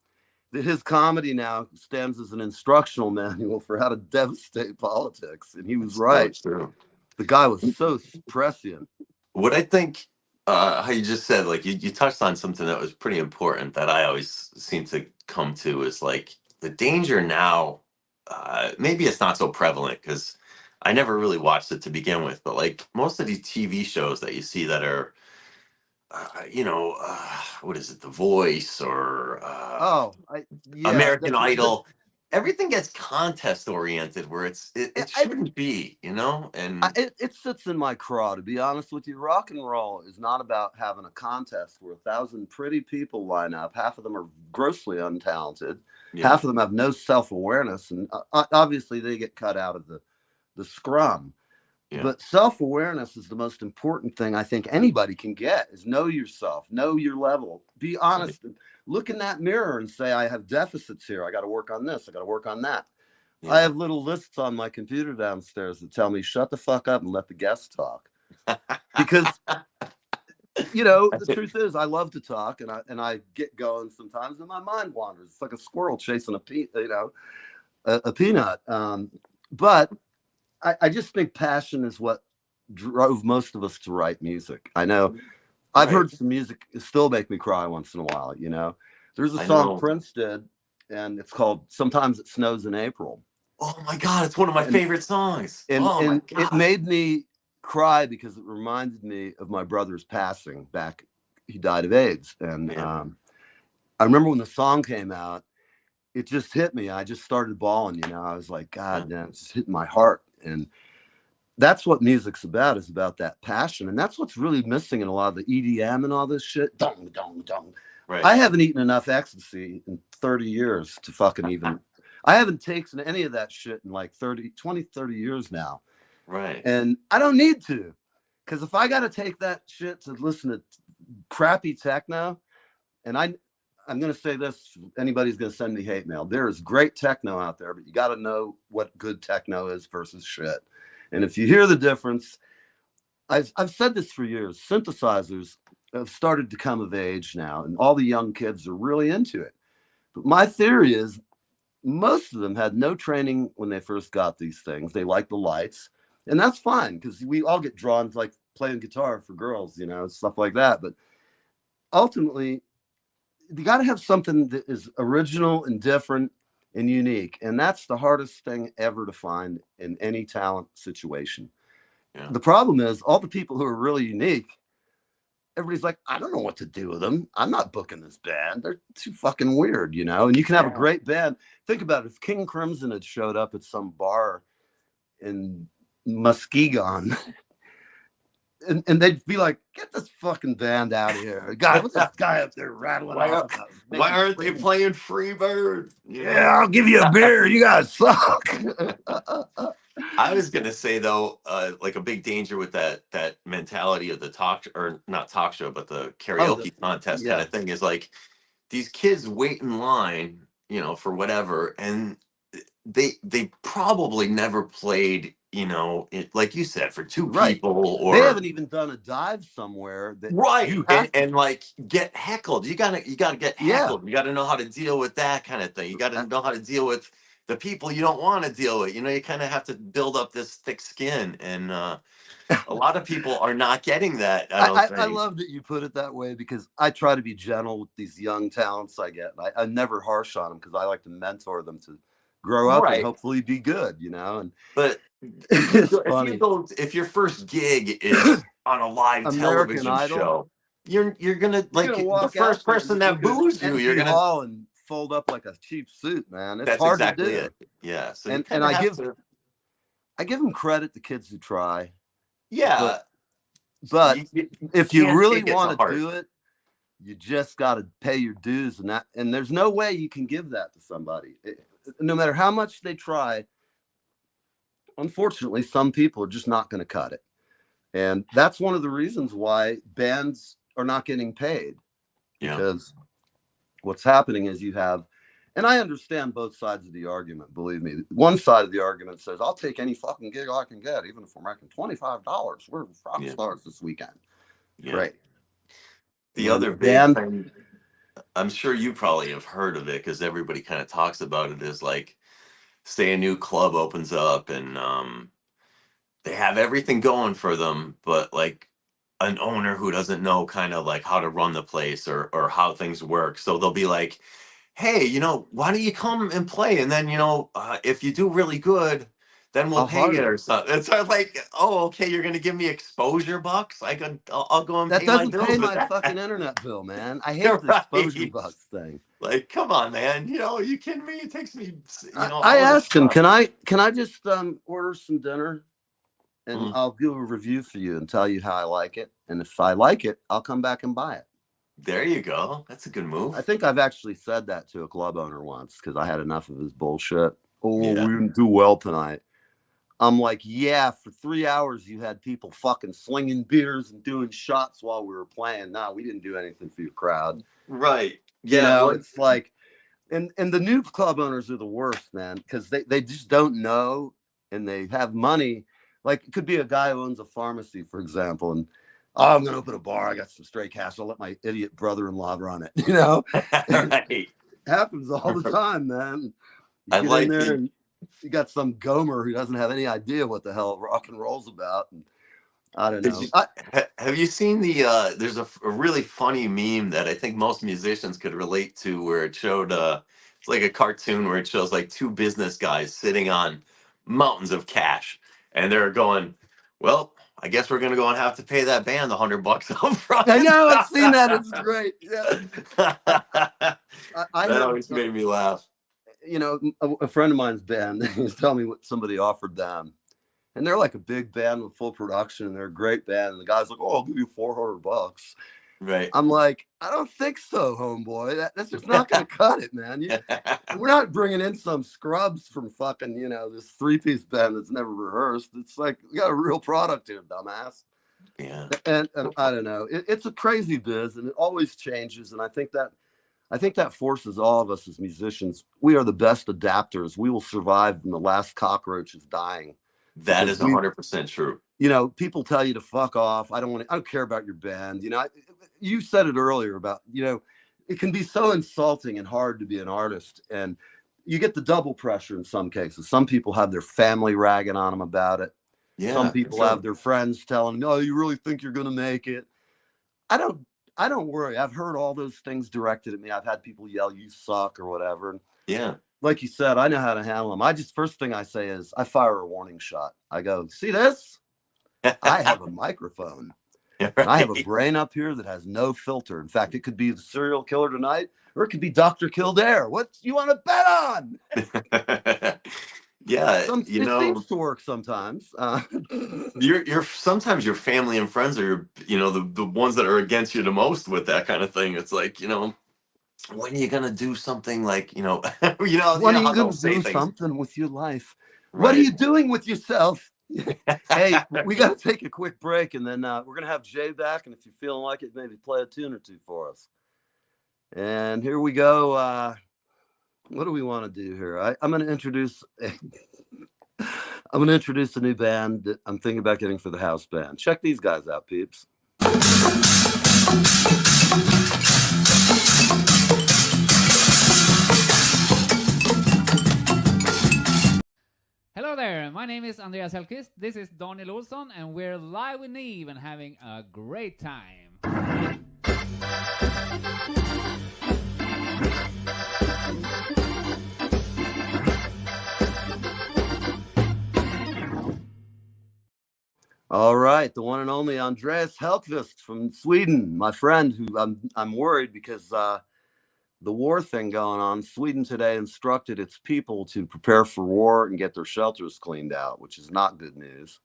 that his comedy now stands as an instructional manual for how to devastate politics. And he was right. True. The guy was so prescient. What I think, how you just said, like you touched on something that was pretty important that I always seem to come to is like the danger now. Maybe it's not so prevalent because I never really watched it to begin with, but like most of these TV shows that you see that are, what is it, The Voice or American Idol, everything gets contest oriented where it shouldn't be, and it sits in my craw, to be honest with you. Rock and roll is not about having a contest where 1,000 pretty people line up. Half of them are grossly untalented. Half of them have no self-awareness, and obviously they get cut out of the scrum. But self-awareness is the most important thing I think anybody can get, is know yourself, know your level, be honest, and look in that mirror and say, I have deficits here. I got to work on this. I got to work on that. I have little lists on my computer downstairs that tell me, shut the fuck up and let the guests talk. Because, the truth is I love to talk and I get going sometimes and my mind wanders. It's like a squirrel chasing a peanut. But I just think passion is what drove most of us to write music. I know I've heard some music still make me cry once in a while. There's a song Prince did, and it's called Sometimes It Snows in April. Oh my God, it's one of my favorite songs. And it made me cry because it reminded me of my brother's passing back. He died of AIDS. And I remember when the song came out, it just hit me. I just started bawling, I was like, God, man, it's just hitting my heart. And that's what music's about, is about that passion. And that's what's really missing in a lot of the EDM and all this shit. Dong, dong, dong. Right. I haven't eaten enough ecstasy in 30 years to fucking even I haven't taken any of that shit in like 30 years now. Right. And I don't need to. Because if I got to take that shit to listen to crappy techno, and I'm going to say this, anybody's going to send me hate mail. There is great techno out there, but you got to know what good techno is versus shit. And if you hear the difference, I've said this for years, synthesizers have started to come of age now, and all the young kids are really into it. But my theory is most of them had no training when they first got these things. They like the lights, and that's fine because we all get drawn to like playing guitar for girls, you know, stuff like that. But ultimately, you got to have something that is original and different and unique. And that's the hardest thing ever to find in any talent situation. Yeah. The problem is all the people who are really unique, everybody's like, I don't know what to do with them. I'm not booking this band. They're too fucking weird, you know? And you can have a great band. Think about it. If King Crimson had showed up at some bar in Muskegon and they'd be like, get this fucking band out of here. God, what's this guy up there rattling off about? Why aren't they playing Freebird? Yeah, I'll give you a beer. You guys suck. I was gonna say though, like a big danger with that mentality of the not talk show, but the karaoke contest kind of thing is like these kids wait in line, you know, for whatever, and they probably never played, you know, like you said, for two people, or they haven't even done a dive somewhere that you have and like get heckled. You gotta get heckled. You gotta know how to deal with that kind of thing. You gotta know how to deal with the people you don't want to deal with. You know, you kind of have to build up this thick skin, and a lot of people are not getting that. I love that you put it that way because I try to be gentle with these young talents I get. I'm never harsh on them because I like to mentor them to grow up and hopefully be good, you know. And but if your first gig is on a live American television Idol show, you're gonna like the first person that boos you. You're gonna haul and fold up like a cheap suit, man. It's that's hard exactly to do. it. Yeah. So and I give them credit, the kids who try. Yeah. But if you really want to do it, you just got to pay your dues, and there's no way you can give that to somebody. No matter how much they try, unfortunately, some people are just not going to cut it. And that's one of the reasons why bands are not getting paid. Yeah. Because what's happening is you have, and I understand both sides of the argument, believe me. One side of the argument says, I'll take any fucking gig I can get, even if we're making $25. We're rock stars this weekend. Yeah. Great. The other big thing, I'm sure you probably have heard of it because everybody kind of talks about it, is like, say a new club opens up and they have everything going for them, but like an owner who doesn't know kind of like how to run the place or how things work. So they'll be like, hey, you know, why don't you come and play? And then, you know, if you do really good, then we'll pay you or something. It's like, oh, okay, you're going to give me exposure bucks? I'll go and that pay my bills. That doesn't pay my fucking internet bill, man. I hate the exposure bucks thing. Like, come on, man. You know, are you kidding me? It takes me, you know. I asked him, can I just order some dinner and I'll do a review for you and tell you how I like it. And if I like it, I'll come back and buy it. There you go. That's a good move. I think I've actually said that to a club owner once because I had enough of his bullshit. Oh, we didn't do well tonight. I'm like, yeah, for 3 hours you had people fucking slinging beers and doing shots while we were playing. No, we didn't do anything for your crowd. Right. Yeah. You know, it's like, and the new club owners are the worst, man, because they just don't know and they have money. Like it could be a guy who owns a pharmacy, for example, and I'm going to open a bar. I got some stray cash. I'll let my idiot brother-in-law run it. You know, it happens all the time, man. I like there and you got some Gomer who doesn't have any idea what the hell rock and roll's about. And I don't know. Have you seen there's a really funny meme that I think most musicians could relate to where it showed, it's like a cartoon where it shows like two business guys sitting on mountains of cash and they're going, well, I guess we're going to go and have to pay that band $100 up front. I know, I've seen that. It's great. Yeah. That always made me laugh. You know, a friend of mine's band, he was telling me what somebody offered them. And they're like a big band with full production, and they're a great band. And the guy's like, oh, I'll give you $400. Right. I'm like, I don't think so, homeboy. That's just not going to cut it, man. We're not bringing in some scrubs from fucking, this 3-piece band that's never rehearsed. It's like, we got a real product here, dumbass. Yeah. And I don't know. It's a crazy biz, and it always changes. And I think that forces all of us as musicians. We are the best adapters. We will survive when the last cockroach is dying. That is 100% true. People tell you to fuck off. I don't care about your band. You said it earlier about, it can be so insulting and hard to be an artist. And you get the double pressure in some cases. Some people have their family ragging on them about it. Yeah, some people have their friends telling them, "Oh, you really think you're going to make it?" I don't worry. I've heard all those things directed at me. I've had people yell, "You suck," or whatever. And yeah, like you said, I know how to handle them. First thing I say is I fire a warning shot. I go, "See this? I have a microphone. Right. And I have a brain up here that has no filter. In fact, it could be the serial killer tonight, or it could be Dr. Kildare. What you want to bet on?" Yeah, it seems to work sometimes. You're sometimes your family and friends are the ones that are against you the most with that kind of thing. It's like, when are you gonna do something like when are you gonna do something with your life? Right. What are you doing with yourself? Hey, we got to take a quick break, and then we're gonna have Jay back, and if you're feeling like it, maybe play a tune or two for us. And here we go. What do we want to do here? I'm going to introduce a new band that I'm thinking about getting for the house band. Check these guys out, peeps. Hello there, my name is Andreas Hellqvist, this is Daniel Olsson, and we're live with Neve and having a great time. All right, the one and only Andreas Hellqvist from Sweden, my friend, who I'm worried because the war thing going on. Sweden today instructed its people to prepare for war and get their shelters cleaned out, which is not good news.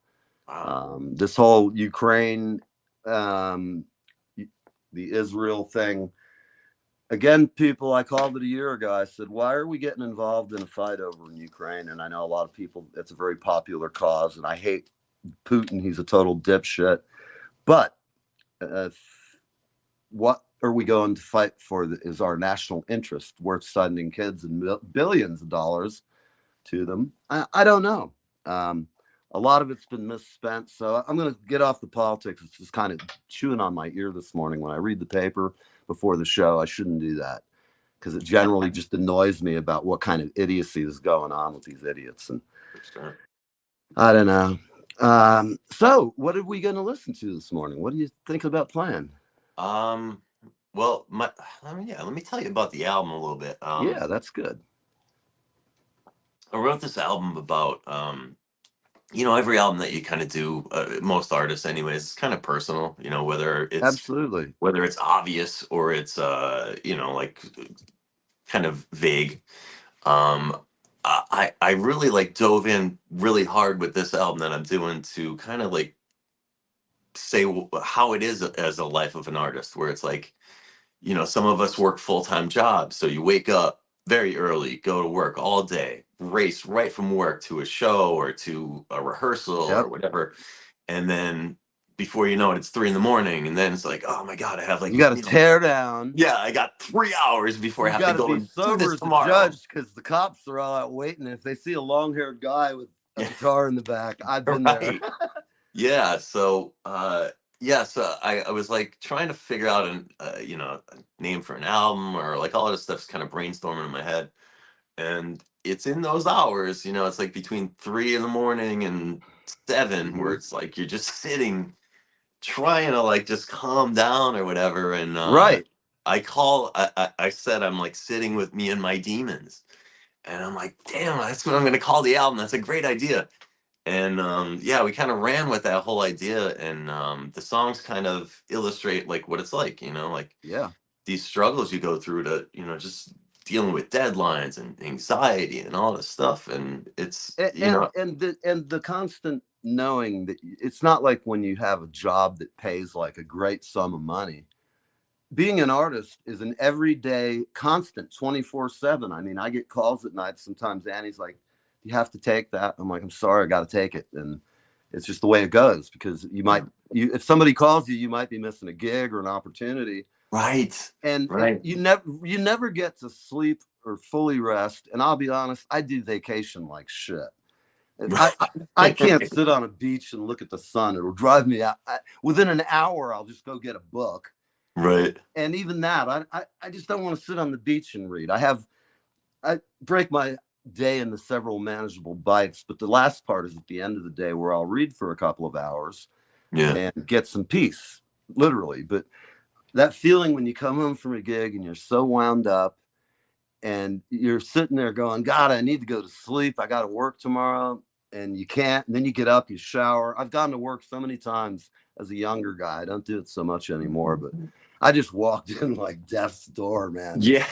Wow. This whole Ukraine, the Israel thing. Again, people, I called it a year ago. I said, why are we getting involved in a fight over in Ukraine? And I know a lot of people, it's a very popular cause, and I hate Putin. He's a total dipshit. But what are we going to fight for is our national interest worth sending kids and billions of dollars to them? I don't know. A lot of it's been misspent. So I'm going to get off the politics. It's just kind of chewing on my ear this morning when I read the paper before the show. I shouldn't do that because it generally just annoys me about what kind of idiocy is going on with these idiots. And I don't know. So what are we going to listen to this morning? What do you think about playing? Well, let me tell you about the album a little bit. Yeah, that's good. I wrote this album about, every album that you kind of do, most artists anyways, it's kind of personal, whether it's absolutely, whether it's obvious or it's, like kind of vague. I really like dove in really hard with this album that I'm doing to kind of like say how it is as a life of an artist, where it's like, some of us work full-time jobs. So you wake up very early, go to work all day, race right from work to a show or to a rehearsal or whatever. And then before you know it, it's 3 a.m. And then it's like, oh my God, I have like, you got to tear down. Yeah, I got 3 hours before I have to go and do this tomorrow. Judge, because the cops are all out waiting. If they see a long-haired guy with a guitar in the back, I've been there. Yeah. So, so I was like trying to figure out a name for an album, or like all of this stuff's kind of brainstorming in my head. And it's in those hours, it's like between 3 a.m. and 7, where it's like you're just sitting trying to like just calm down or whatever. And right. I said I'm like sitting with me and my demons. And I'm like, damn, that's what I'm gonna call the album. That's a great idea. And we kind of ran with that whole idea, and the songs kind of illustrate like what it's like, these struggles you go through to, just dealing with deadlines and anxiety and all this stuff. And it's and the constant knowing that it's not like when you have a job that pays like a great sum of money being an artist is an everyday constant 24/7. I mean, I get calls at night. Sometimes Annie's like, you have to take that. I'm like, I'm sorry, I got to take it. And it's just the way it goes, because if somebody calls you, you might be missing a gig or an opportunity. Right. And right. you never get to sleep or fully rest. And I'll be honest, I do vacation like shit. I can't sit on a beach and look at the sun. It'll drive me out. Within an hour, I'll just go get a book. Right. And even that, I just don't want to sit on the beach and read. I break my day into several manageable bites, but the last part is at the end of the day, where I'll read for a couple of hours and get some peace, literally. But that feeling when you come home from a gig and you're so wound up and you're sitting there going, God, I need to go to sleep. I got to work tomorrow. And you can't. And then you get up, you shower. I've gone to work so many times as a younger guy. I don't do it so much anymore, but I just walked in like death's door, man. Yeah.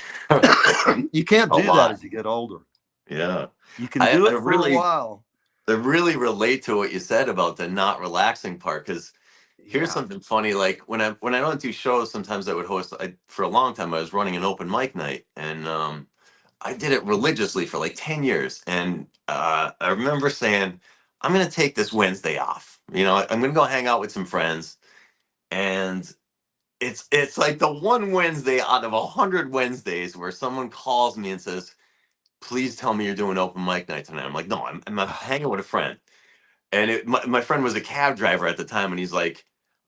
You can't do that as you get older. Yeah. You can do it for a while. I really relate to what you said about the not relaxing part, because here's something funny. Like when I don't do shows, sometimes I would host. For a long time, I was running an open mic night, and I did it religiously for like 10 years. And I remember saying, I'm going to take this Wednesday off. You know, I'm going to go hang out with some friends. And it's like the one Wednesday out of 100 Wednesdays where someone calls me and says, please tell me you're doing open mic night tonight. I'm like, no, I'm hanging with a friend. And my friend was a cab driver at the time. And he's like,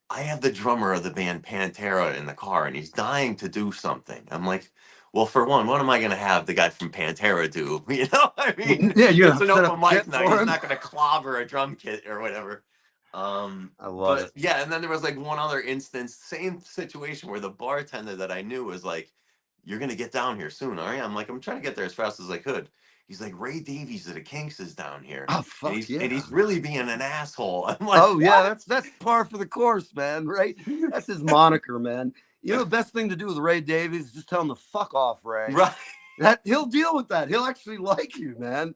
I have the drummer of the band Pantera in the car and he's dying to do something. I'm like, well, for one, what am I going to have the guy from Pantera do? You know what I mean? Yeah, you're it's an set open up mic kit night. for He's him. not going to clobber a drum kit or whatever. I love it. Yeah, and then there was like one other instance, same situation, where the bartender that I knew was like, you're going to get down here soon, are you? I'm like, I'm trying to get there as fast as I could. He's like, Ray Davies of the Kinks is down here. Oh, fuck and he's really being an asshole. I'm like, oh, what? yeah, that's par for the course, man, right? That's his moniker, man. You know, the best thing to do with Ray Davies is just tell him to fuck off, Ray. Right. He'll deal with that. He'll actually like you, man.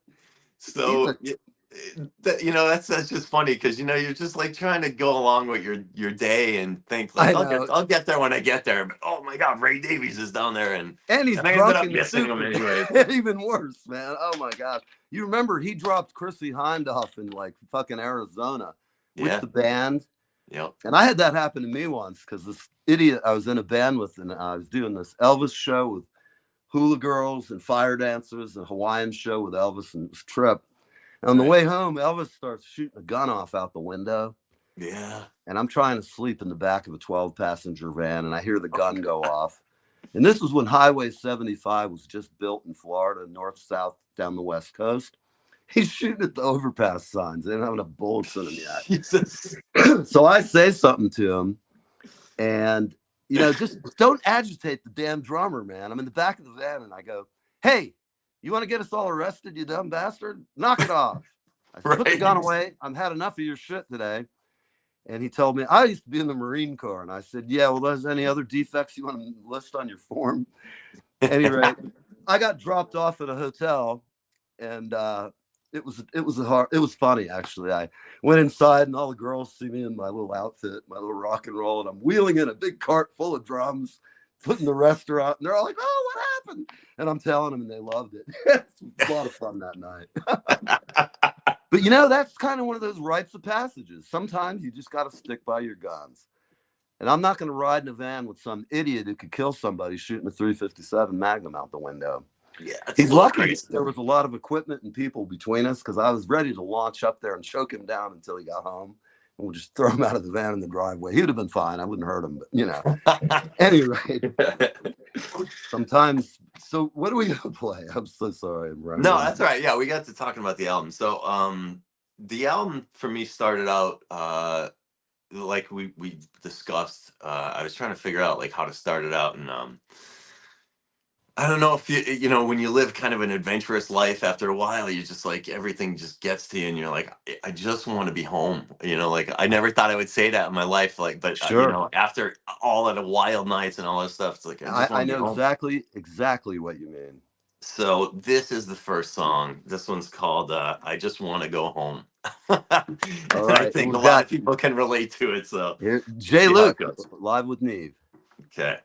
So, you know, that's just funny, because, you know, you're just like trying to go along with your day and think like, I'll get there when I get there. But, oh my God, Ray Davies is down there. And he's I drunk ended up and missing him anyway. Even worse, man. Oh my gosh. You remember he dropped Chrissy Hind off in like fucking Arizona with the band. Yep. And I had that happen to me once, because this idiot I was in a band with, and I was doing this Elvis show with hula girls and fire dancers, and a Hawaiian show with Elvis and Trip. And on the way home, Elvis starts shooting a gun off out the window. Yeah. And I'm trying to sleep in the back of a 12-passenger van, and I hear the gun go off. And this was when Highway 75 was just built in Florida, north-south down the West Coast. He's shooting at the overpass signs. They don't have enough bullets in them yet. Jesus. So I say something to him, and, you know, just don't agitate the damn drummer, man. I'm in the back of the van, and I go, hey, you want to get us all arrested, you dumb bastard? Knock it off. I said, put the gun away. I've had enough of your shit today. And he told me, I used to be in the Marine Corps. And I said, yeah, well, there's any other defects you want to list on your form? Anyway, I got dropped off at a hotel, and it was funny, actually. I went inside, and all the girls see me in my little outfit, my little rock and roll, and I'm wheeling in a big cart full of drums, putting the restaurant, and they're all like, oh, what happened? And I'm telling them, and they loved it. It's a lot of fun that night. But, you know, that's kind of one of those rites of passages. Sometimes you just got to stick by your guns. And I'm not going to ride in a van with some idiot who could kill somebody shooting a .357 Magnum out the window. Yeah, he's lucky there was a lot of equipment and people between us, because I was ready to launch up there and choke him down until he got home. And we'll just throw him out of the van in the driveway. He would have been fine. I wouldn't hurt him, but, you know. Anyway, sometimes. So what are we going to play? I'm so sorry. No, that's all right. Yeah, we got to talking about the album. So the album for me started out like we discussed. I was trying to figure out like how to start it out, and I don't know if you know, when you live kind of an adventurous life, after a while, you just like, everything just gets to you, and you're like, I just want to be home. You know, like I never thought I would say that in my life, like, but you know, after all of the wild nights and all that stuff, it's like, I know exactly what you mean. So this is the first song. This one's called I Just Want to Go Home. All right. I think a lot of people can relate to it. So here, Jay Luke, live with Neve. Okay.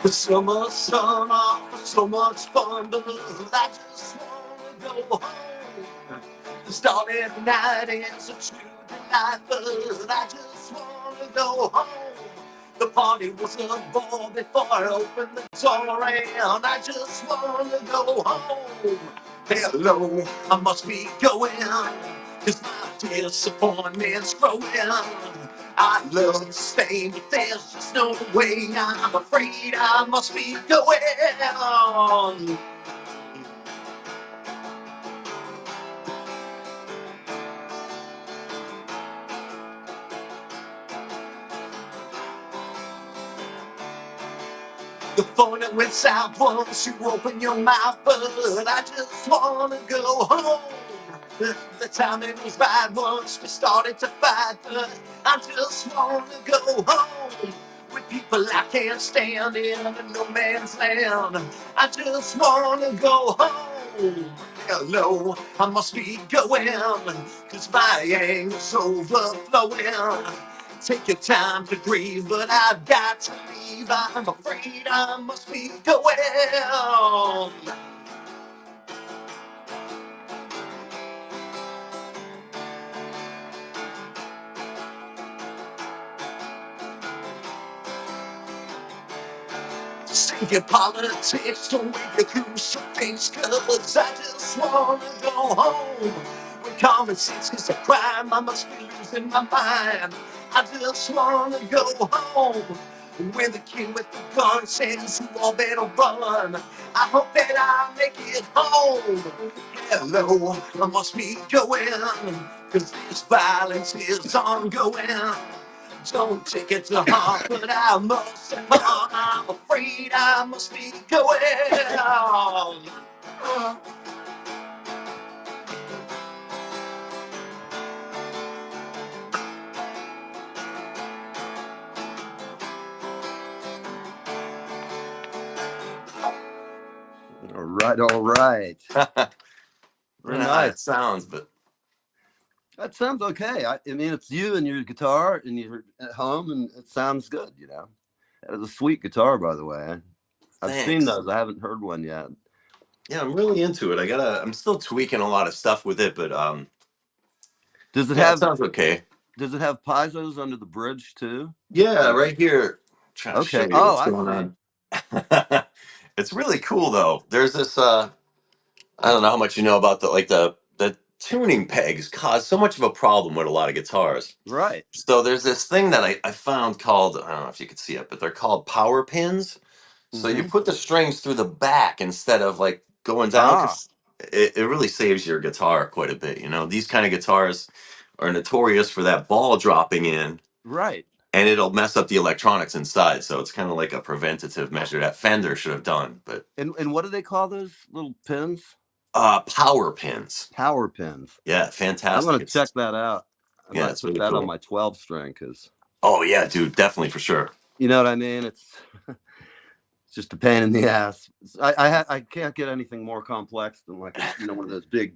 The summer sun offers so much fun, but I just wanna go home. The starry night is a true delight, but I just wanna go home. The party was a ball before I opened the door, and I just wanna go home. Hello, I must be going, 'cause my disappointment's growing. I love to stay, but there's just no way. I'm afraid I must be going. The phone that went south once you open your mouth, but I just wanna go home. The timing was right once we started to fight, but I just wanna go home. With people I can't stand in a no man's land, I just wanna go home. Hello, I must be going, 'cause my anger's overflowing. Take your time to grieve, but I've got to leave. I'm afraid I must be going. Save your politics, don't wave your crucial face, 'cause I just wanna go home. When common sense is a crime, I must be losing my mind. I just wanna go home. When the kid with the gun says you all better run, I hope that I make it home. Hello, I must be going, 'cause this violence is ongoing. Don't take it to heart, but I must admit, I'm afraid I must be going. All right, all right. Very nice. It sounds, but that sounds okay. I mean, it's you and your guitar, and you're at home, and it sounds good. You know, that is a sweet guitar, by the way. I've seen thanks. those. I haven't heard one yet. Yeah, I'm really into it. I'm still tweaking a lot of stuff with it, but Does it yeah, it have? sounds okay. Does it have piezo's under the bridge too? Yeah, right here. Trying to show Okay. you Oh, what's I going see. on. It's really cool though. There's this I don't know how much you know about the tuning pegs cause so much of a problem with a lot of guitars. Right. So there's this thing that I found called, I don't know if you could see it, but they're called power pins. So you Mm-hmm. put the strings through the back instead of like going down, Ah. because it really saves your guitar quite a bit. You know, these kind of guitars are notorious for that ball dropping in, Right. and it'll mess up the electronics inside. So it's kind of like a preventative measure that Fender should have done. But And what do they call those little pins? power pins. Power pins. Yeah, I'm fantastic. gonna check that out. I Yeah, might it's put really that on cool. my 12 string because Oh yeah, dude, definitely for sure. you know what I mean. It's just a pain in the ass. I can't get anything more complex than like one of those big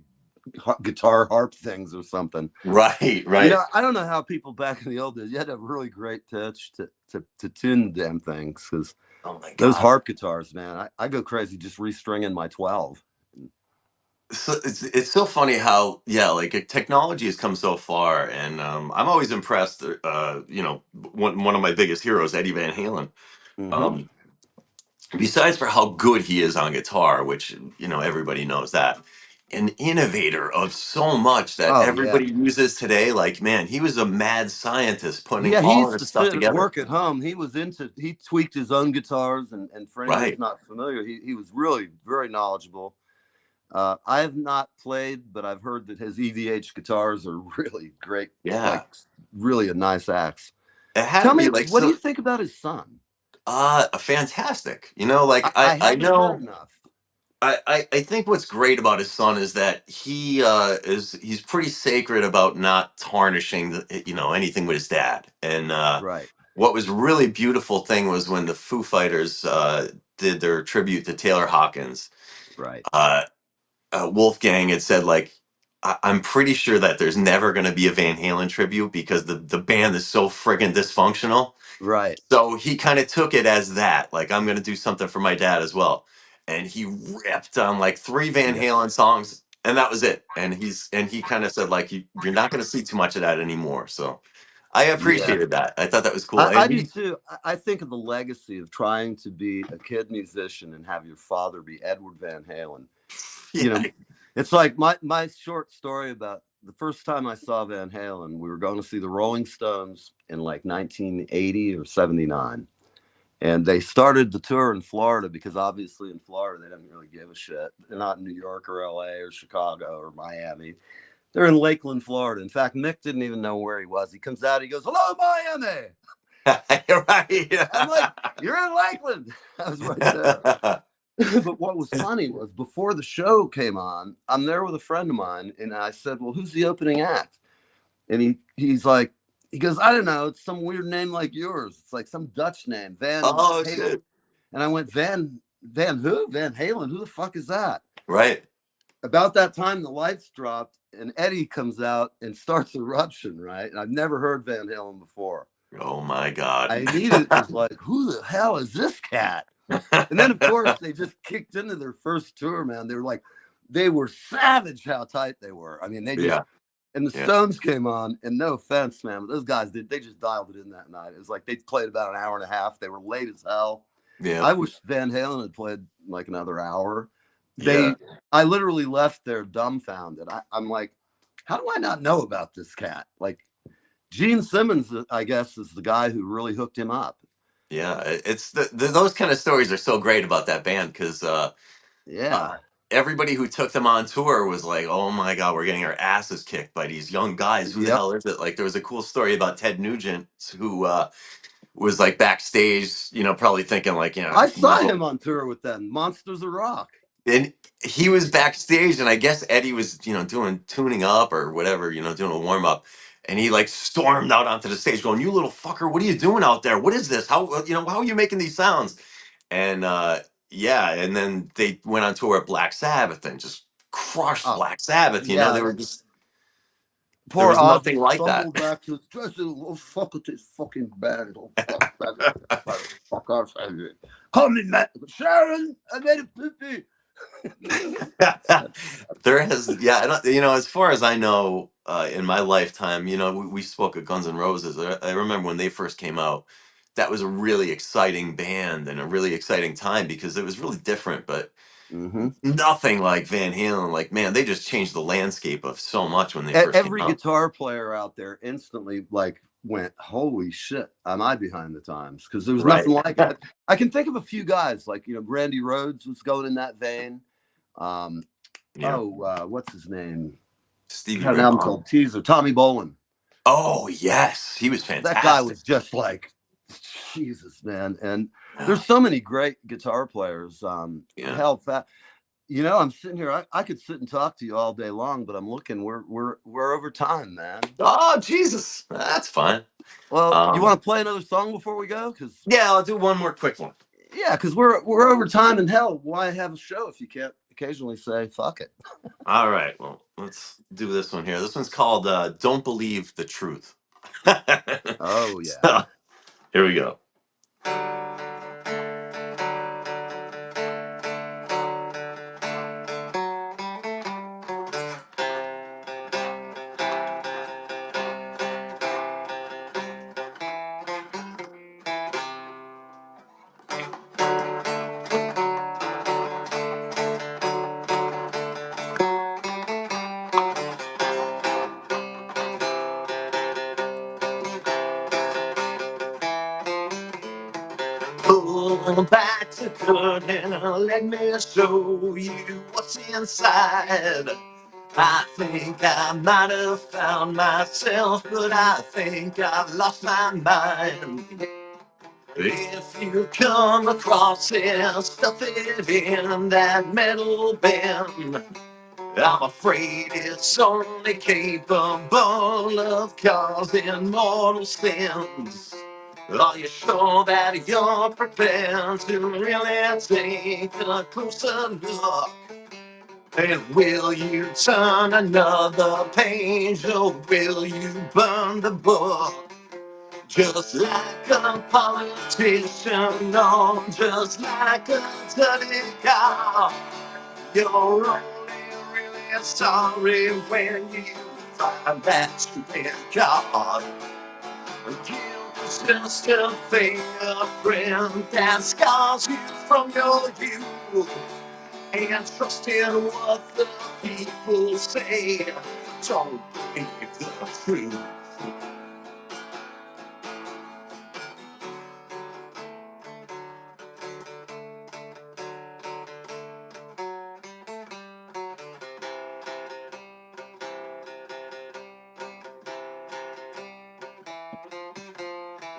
guitar harp things or something. Right, right. You know, I don't know how people back in the old days, you had to have really great touch to tune the damn things, because Oh my god, those harp guitars, man, I go crazy just restringing my 12. So it's so funny how like technology has come so far, and I'm always impressed. One of my biggest heroes, Eddie Van Halen. Mm-hmm. Um, Besides for how good he is on guitar, which everybody knows that, an innovator of so much that Oh yeah. everybody uses today. Like, man, he was a mad scientist putting Yeah, he all of used this to stuff sit at together. work at home. He tweaked his own guitars, and for anybody who's Right? not familiar, he was really very knowledgeable. I have not played, but I've heard that his EVH guitars are really great, Yeah. like really a nice axe. It had to Tell me, be like what do you so. think about his son? Fantastic. Like I I haven't heard know. enough. I think what's great about his son is that he's pretty sacred about not tarnishing anything with his dad. And Right, what was really beautiful thing was when the Foo Fighters did their tribute to Taylor Hawkins. right. Uh, Wolfgang had said, like, I'm pretty sure that there's never going to be a Van Halen tribute because the band is so friggin' dysfunctional. Right. So he kind of took it as that, like, I'm gonna do something for my dad as well. And he ripped on like 3 Van Yeah. Halen songs, and that was it. And he kind of said like, you're not gonna see too much of that anymore. So I Yeah. appreciated that. I thought that was cool. I And do he, too. I think of the legacy of trying to be a kid musician and have your father be Edward Van Halen. You yeah, know, it's like my short story about the first time I saw Van Halen. We were going to see the Rolling Stones in like 1980 or 79. And they started the tour in Florida because obviously in Florida they didn't really give a shit. They're not in New York or LA or Chicago or Miami. They're in Lakeland, Florida. In fact, Mick didn't even know where he was. He comes out, he goes, "Hello, Miami." right. I'm like, "You're in Lakeland." I was right there. But what was funny was before the show came on, I'm there with a friend of mine, and I said, "Well, who's the opening act?" And he's like, he goes, "I don't know. It's some weird name like yours. It's like some Dutch name, Van Oh Halen." shit! And I went, Van who? Van Halen? Who the fuck is that? Right. About that time, the lights dropped, and Eddie comes out and starts Eruption, right? And I've never heard Van Halen before. Oh my god! I immediately was like, "Who the hell is this cat?" And then, of course, they just kicked into their first tour, man. They were savage how tight they were. I mean, Yeah. and the Yeah. Stones came on, and no offense, man, but those guys they just dialed it in that night. It was like they played about an hour and a half. They were late as hell. Yeah. I wish Van Halen had played like another hour. Yeah. I literally left there dumbfounded. I'm like, how do I not know about this cat? Like, Gene Simmons, I guess, is the guy who really hooked him up. Yeah, it's those kind of stories are so great about that band because Yeah. everybody who took them on tour was like, "Oh my god, we're getting our asses kicked by these young guys. Who the Yep. hell is it?" Like there was a cool story about Ted Nugent who was like backstage, probably thinking like, I saw him on tour with them, Monsters of Rock. and he was backstage, and I guess Eddie was, doing tuning up or whatever, doing a warm up, and he like stormed out onto the stage, going, "You little fucker, what are you doing out there? What is this? How are you making these sounds?" And yeah, and then they went on tour at Black Sabbath and just crushed Oh, Black Sabbath. yeah. They were just there Poor was nothing Ozzy like that. stumbled back to his dressing room. "Oh, fuck with this fucking band. Oh, fuck off. Call me Matt. Sharon, I made a pee-pee." There has, yeah, as far as I know, in my lifetime, we spoke of Guns N' Roses. I remember when they first came out, that was a really exciting band and a really exciting time because it was really different, but Mm-hmm. nothing like Van Halen. Like, man, they just changed the landscape of so much when they first came Every out. guitar player out there instantly like went, "Holy shit, am I behind the times?" Because there was Right. nothing like it. I can think of a few guys like Randy Rhoads was going in that vein. Yeah. What's his name? Stevie Had an Ray album Vaughan. called Teaser. Tommy Bolin. Oh, yes. He was fantastic. That guy was just like, Jesus, man. And there's so many great guitar players. Yeah. Hell, I'm sitting here. I could sit and talk to you all day long, but I'm looking. We're over time, man. Oh, Jesus. That's fine. Well, you want to play another song before we go? Yeah, I'll do one more quick one. Yeah, because we're over time. And hell, why have a show if you can't occasionally say fuck it? All right. Well, let's do this one here. This one's called "Don't Believe the Truth." Oh yeah. So, here we go. Pull back the curtain and let me show you what's inside. I think I might have found myself, but I think I've lost my mind. If you come across it, stuff it in that metal bin. I'm afraid it's only capable of causing mortal sins. Are you sure that you're prepared to really take a closer look? And will you turn another page or will you burn the book? Just like a politician, no, just like a dirty cow. You're only really sorry when you find that you've been caught. Guilt is just a fingerprint that scars you from your youth. And trust in what the people say. Don't believe the truth.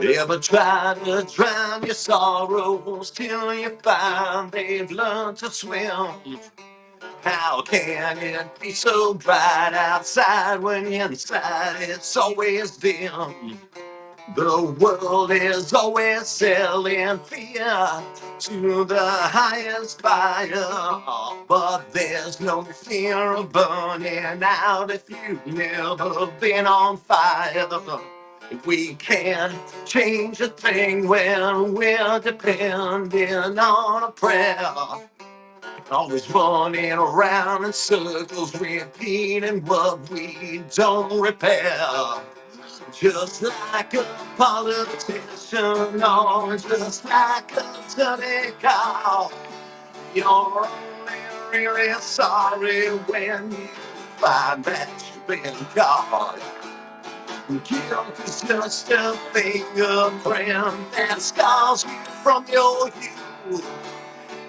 Ever try to drown your sorrows till you find they've learned to swim? How can it be so bright outside when inside it's always dim? The world is always selling fear to the highest buyer, but there's no fear of burning out if you've never been on fire. We can't change a thing when we're depending on a prayer. Always running around in circles, repeating what we don't repair. Just like a politician, or just like a dirty cow. You're only really sorry when you find that you've been caught. Guilt is just a fingerprint that scars you from your youth.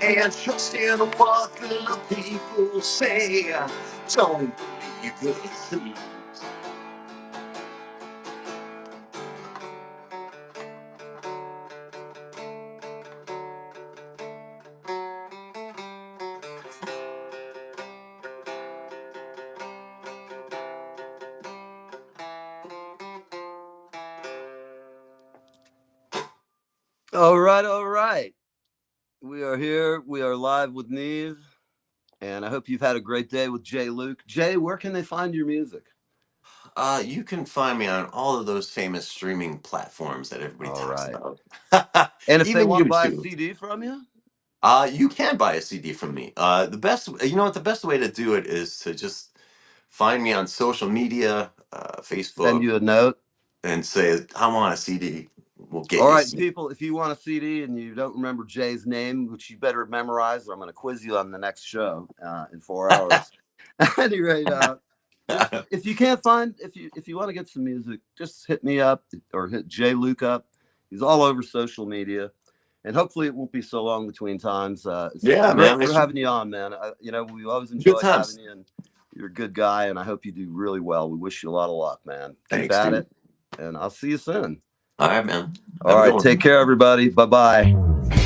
And trust in what the people say. Don't believe the truth. All right, all right. We are here. We are live with Neve. And I hope you've had a great day with Jay Luke. Jay, where can they find your music? You can find me on all of those famous streaming platforms that everybody All talks right. about. And if they Even want to buy a YouTube. CD from you? You can buy a CD from me. The best, you know what, the best way to do it is to just find me on social media, Facebook, Send you a note. and say, I want a CD. We'll get All you a right, CD. people, if you want a CD and you don't remember Jay's name, which you better memorize, or I'm going to quiz you on the next show in 4 hours. At any rate, if you can't find, if you want to get some music, just hit me up or hit Jay Luke up. He's all over social media. And hopefully it won't be so long between times. It's Yeah, great man. for having you on, man. We always Good enjoy times. having you, and you're a good guy, and I hope you do really well. We wish you a lot of luck, man. Keep Thanks, at dude. it, and I'll see you soon. All right, man. All right, take care, everybody. Bye-bye.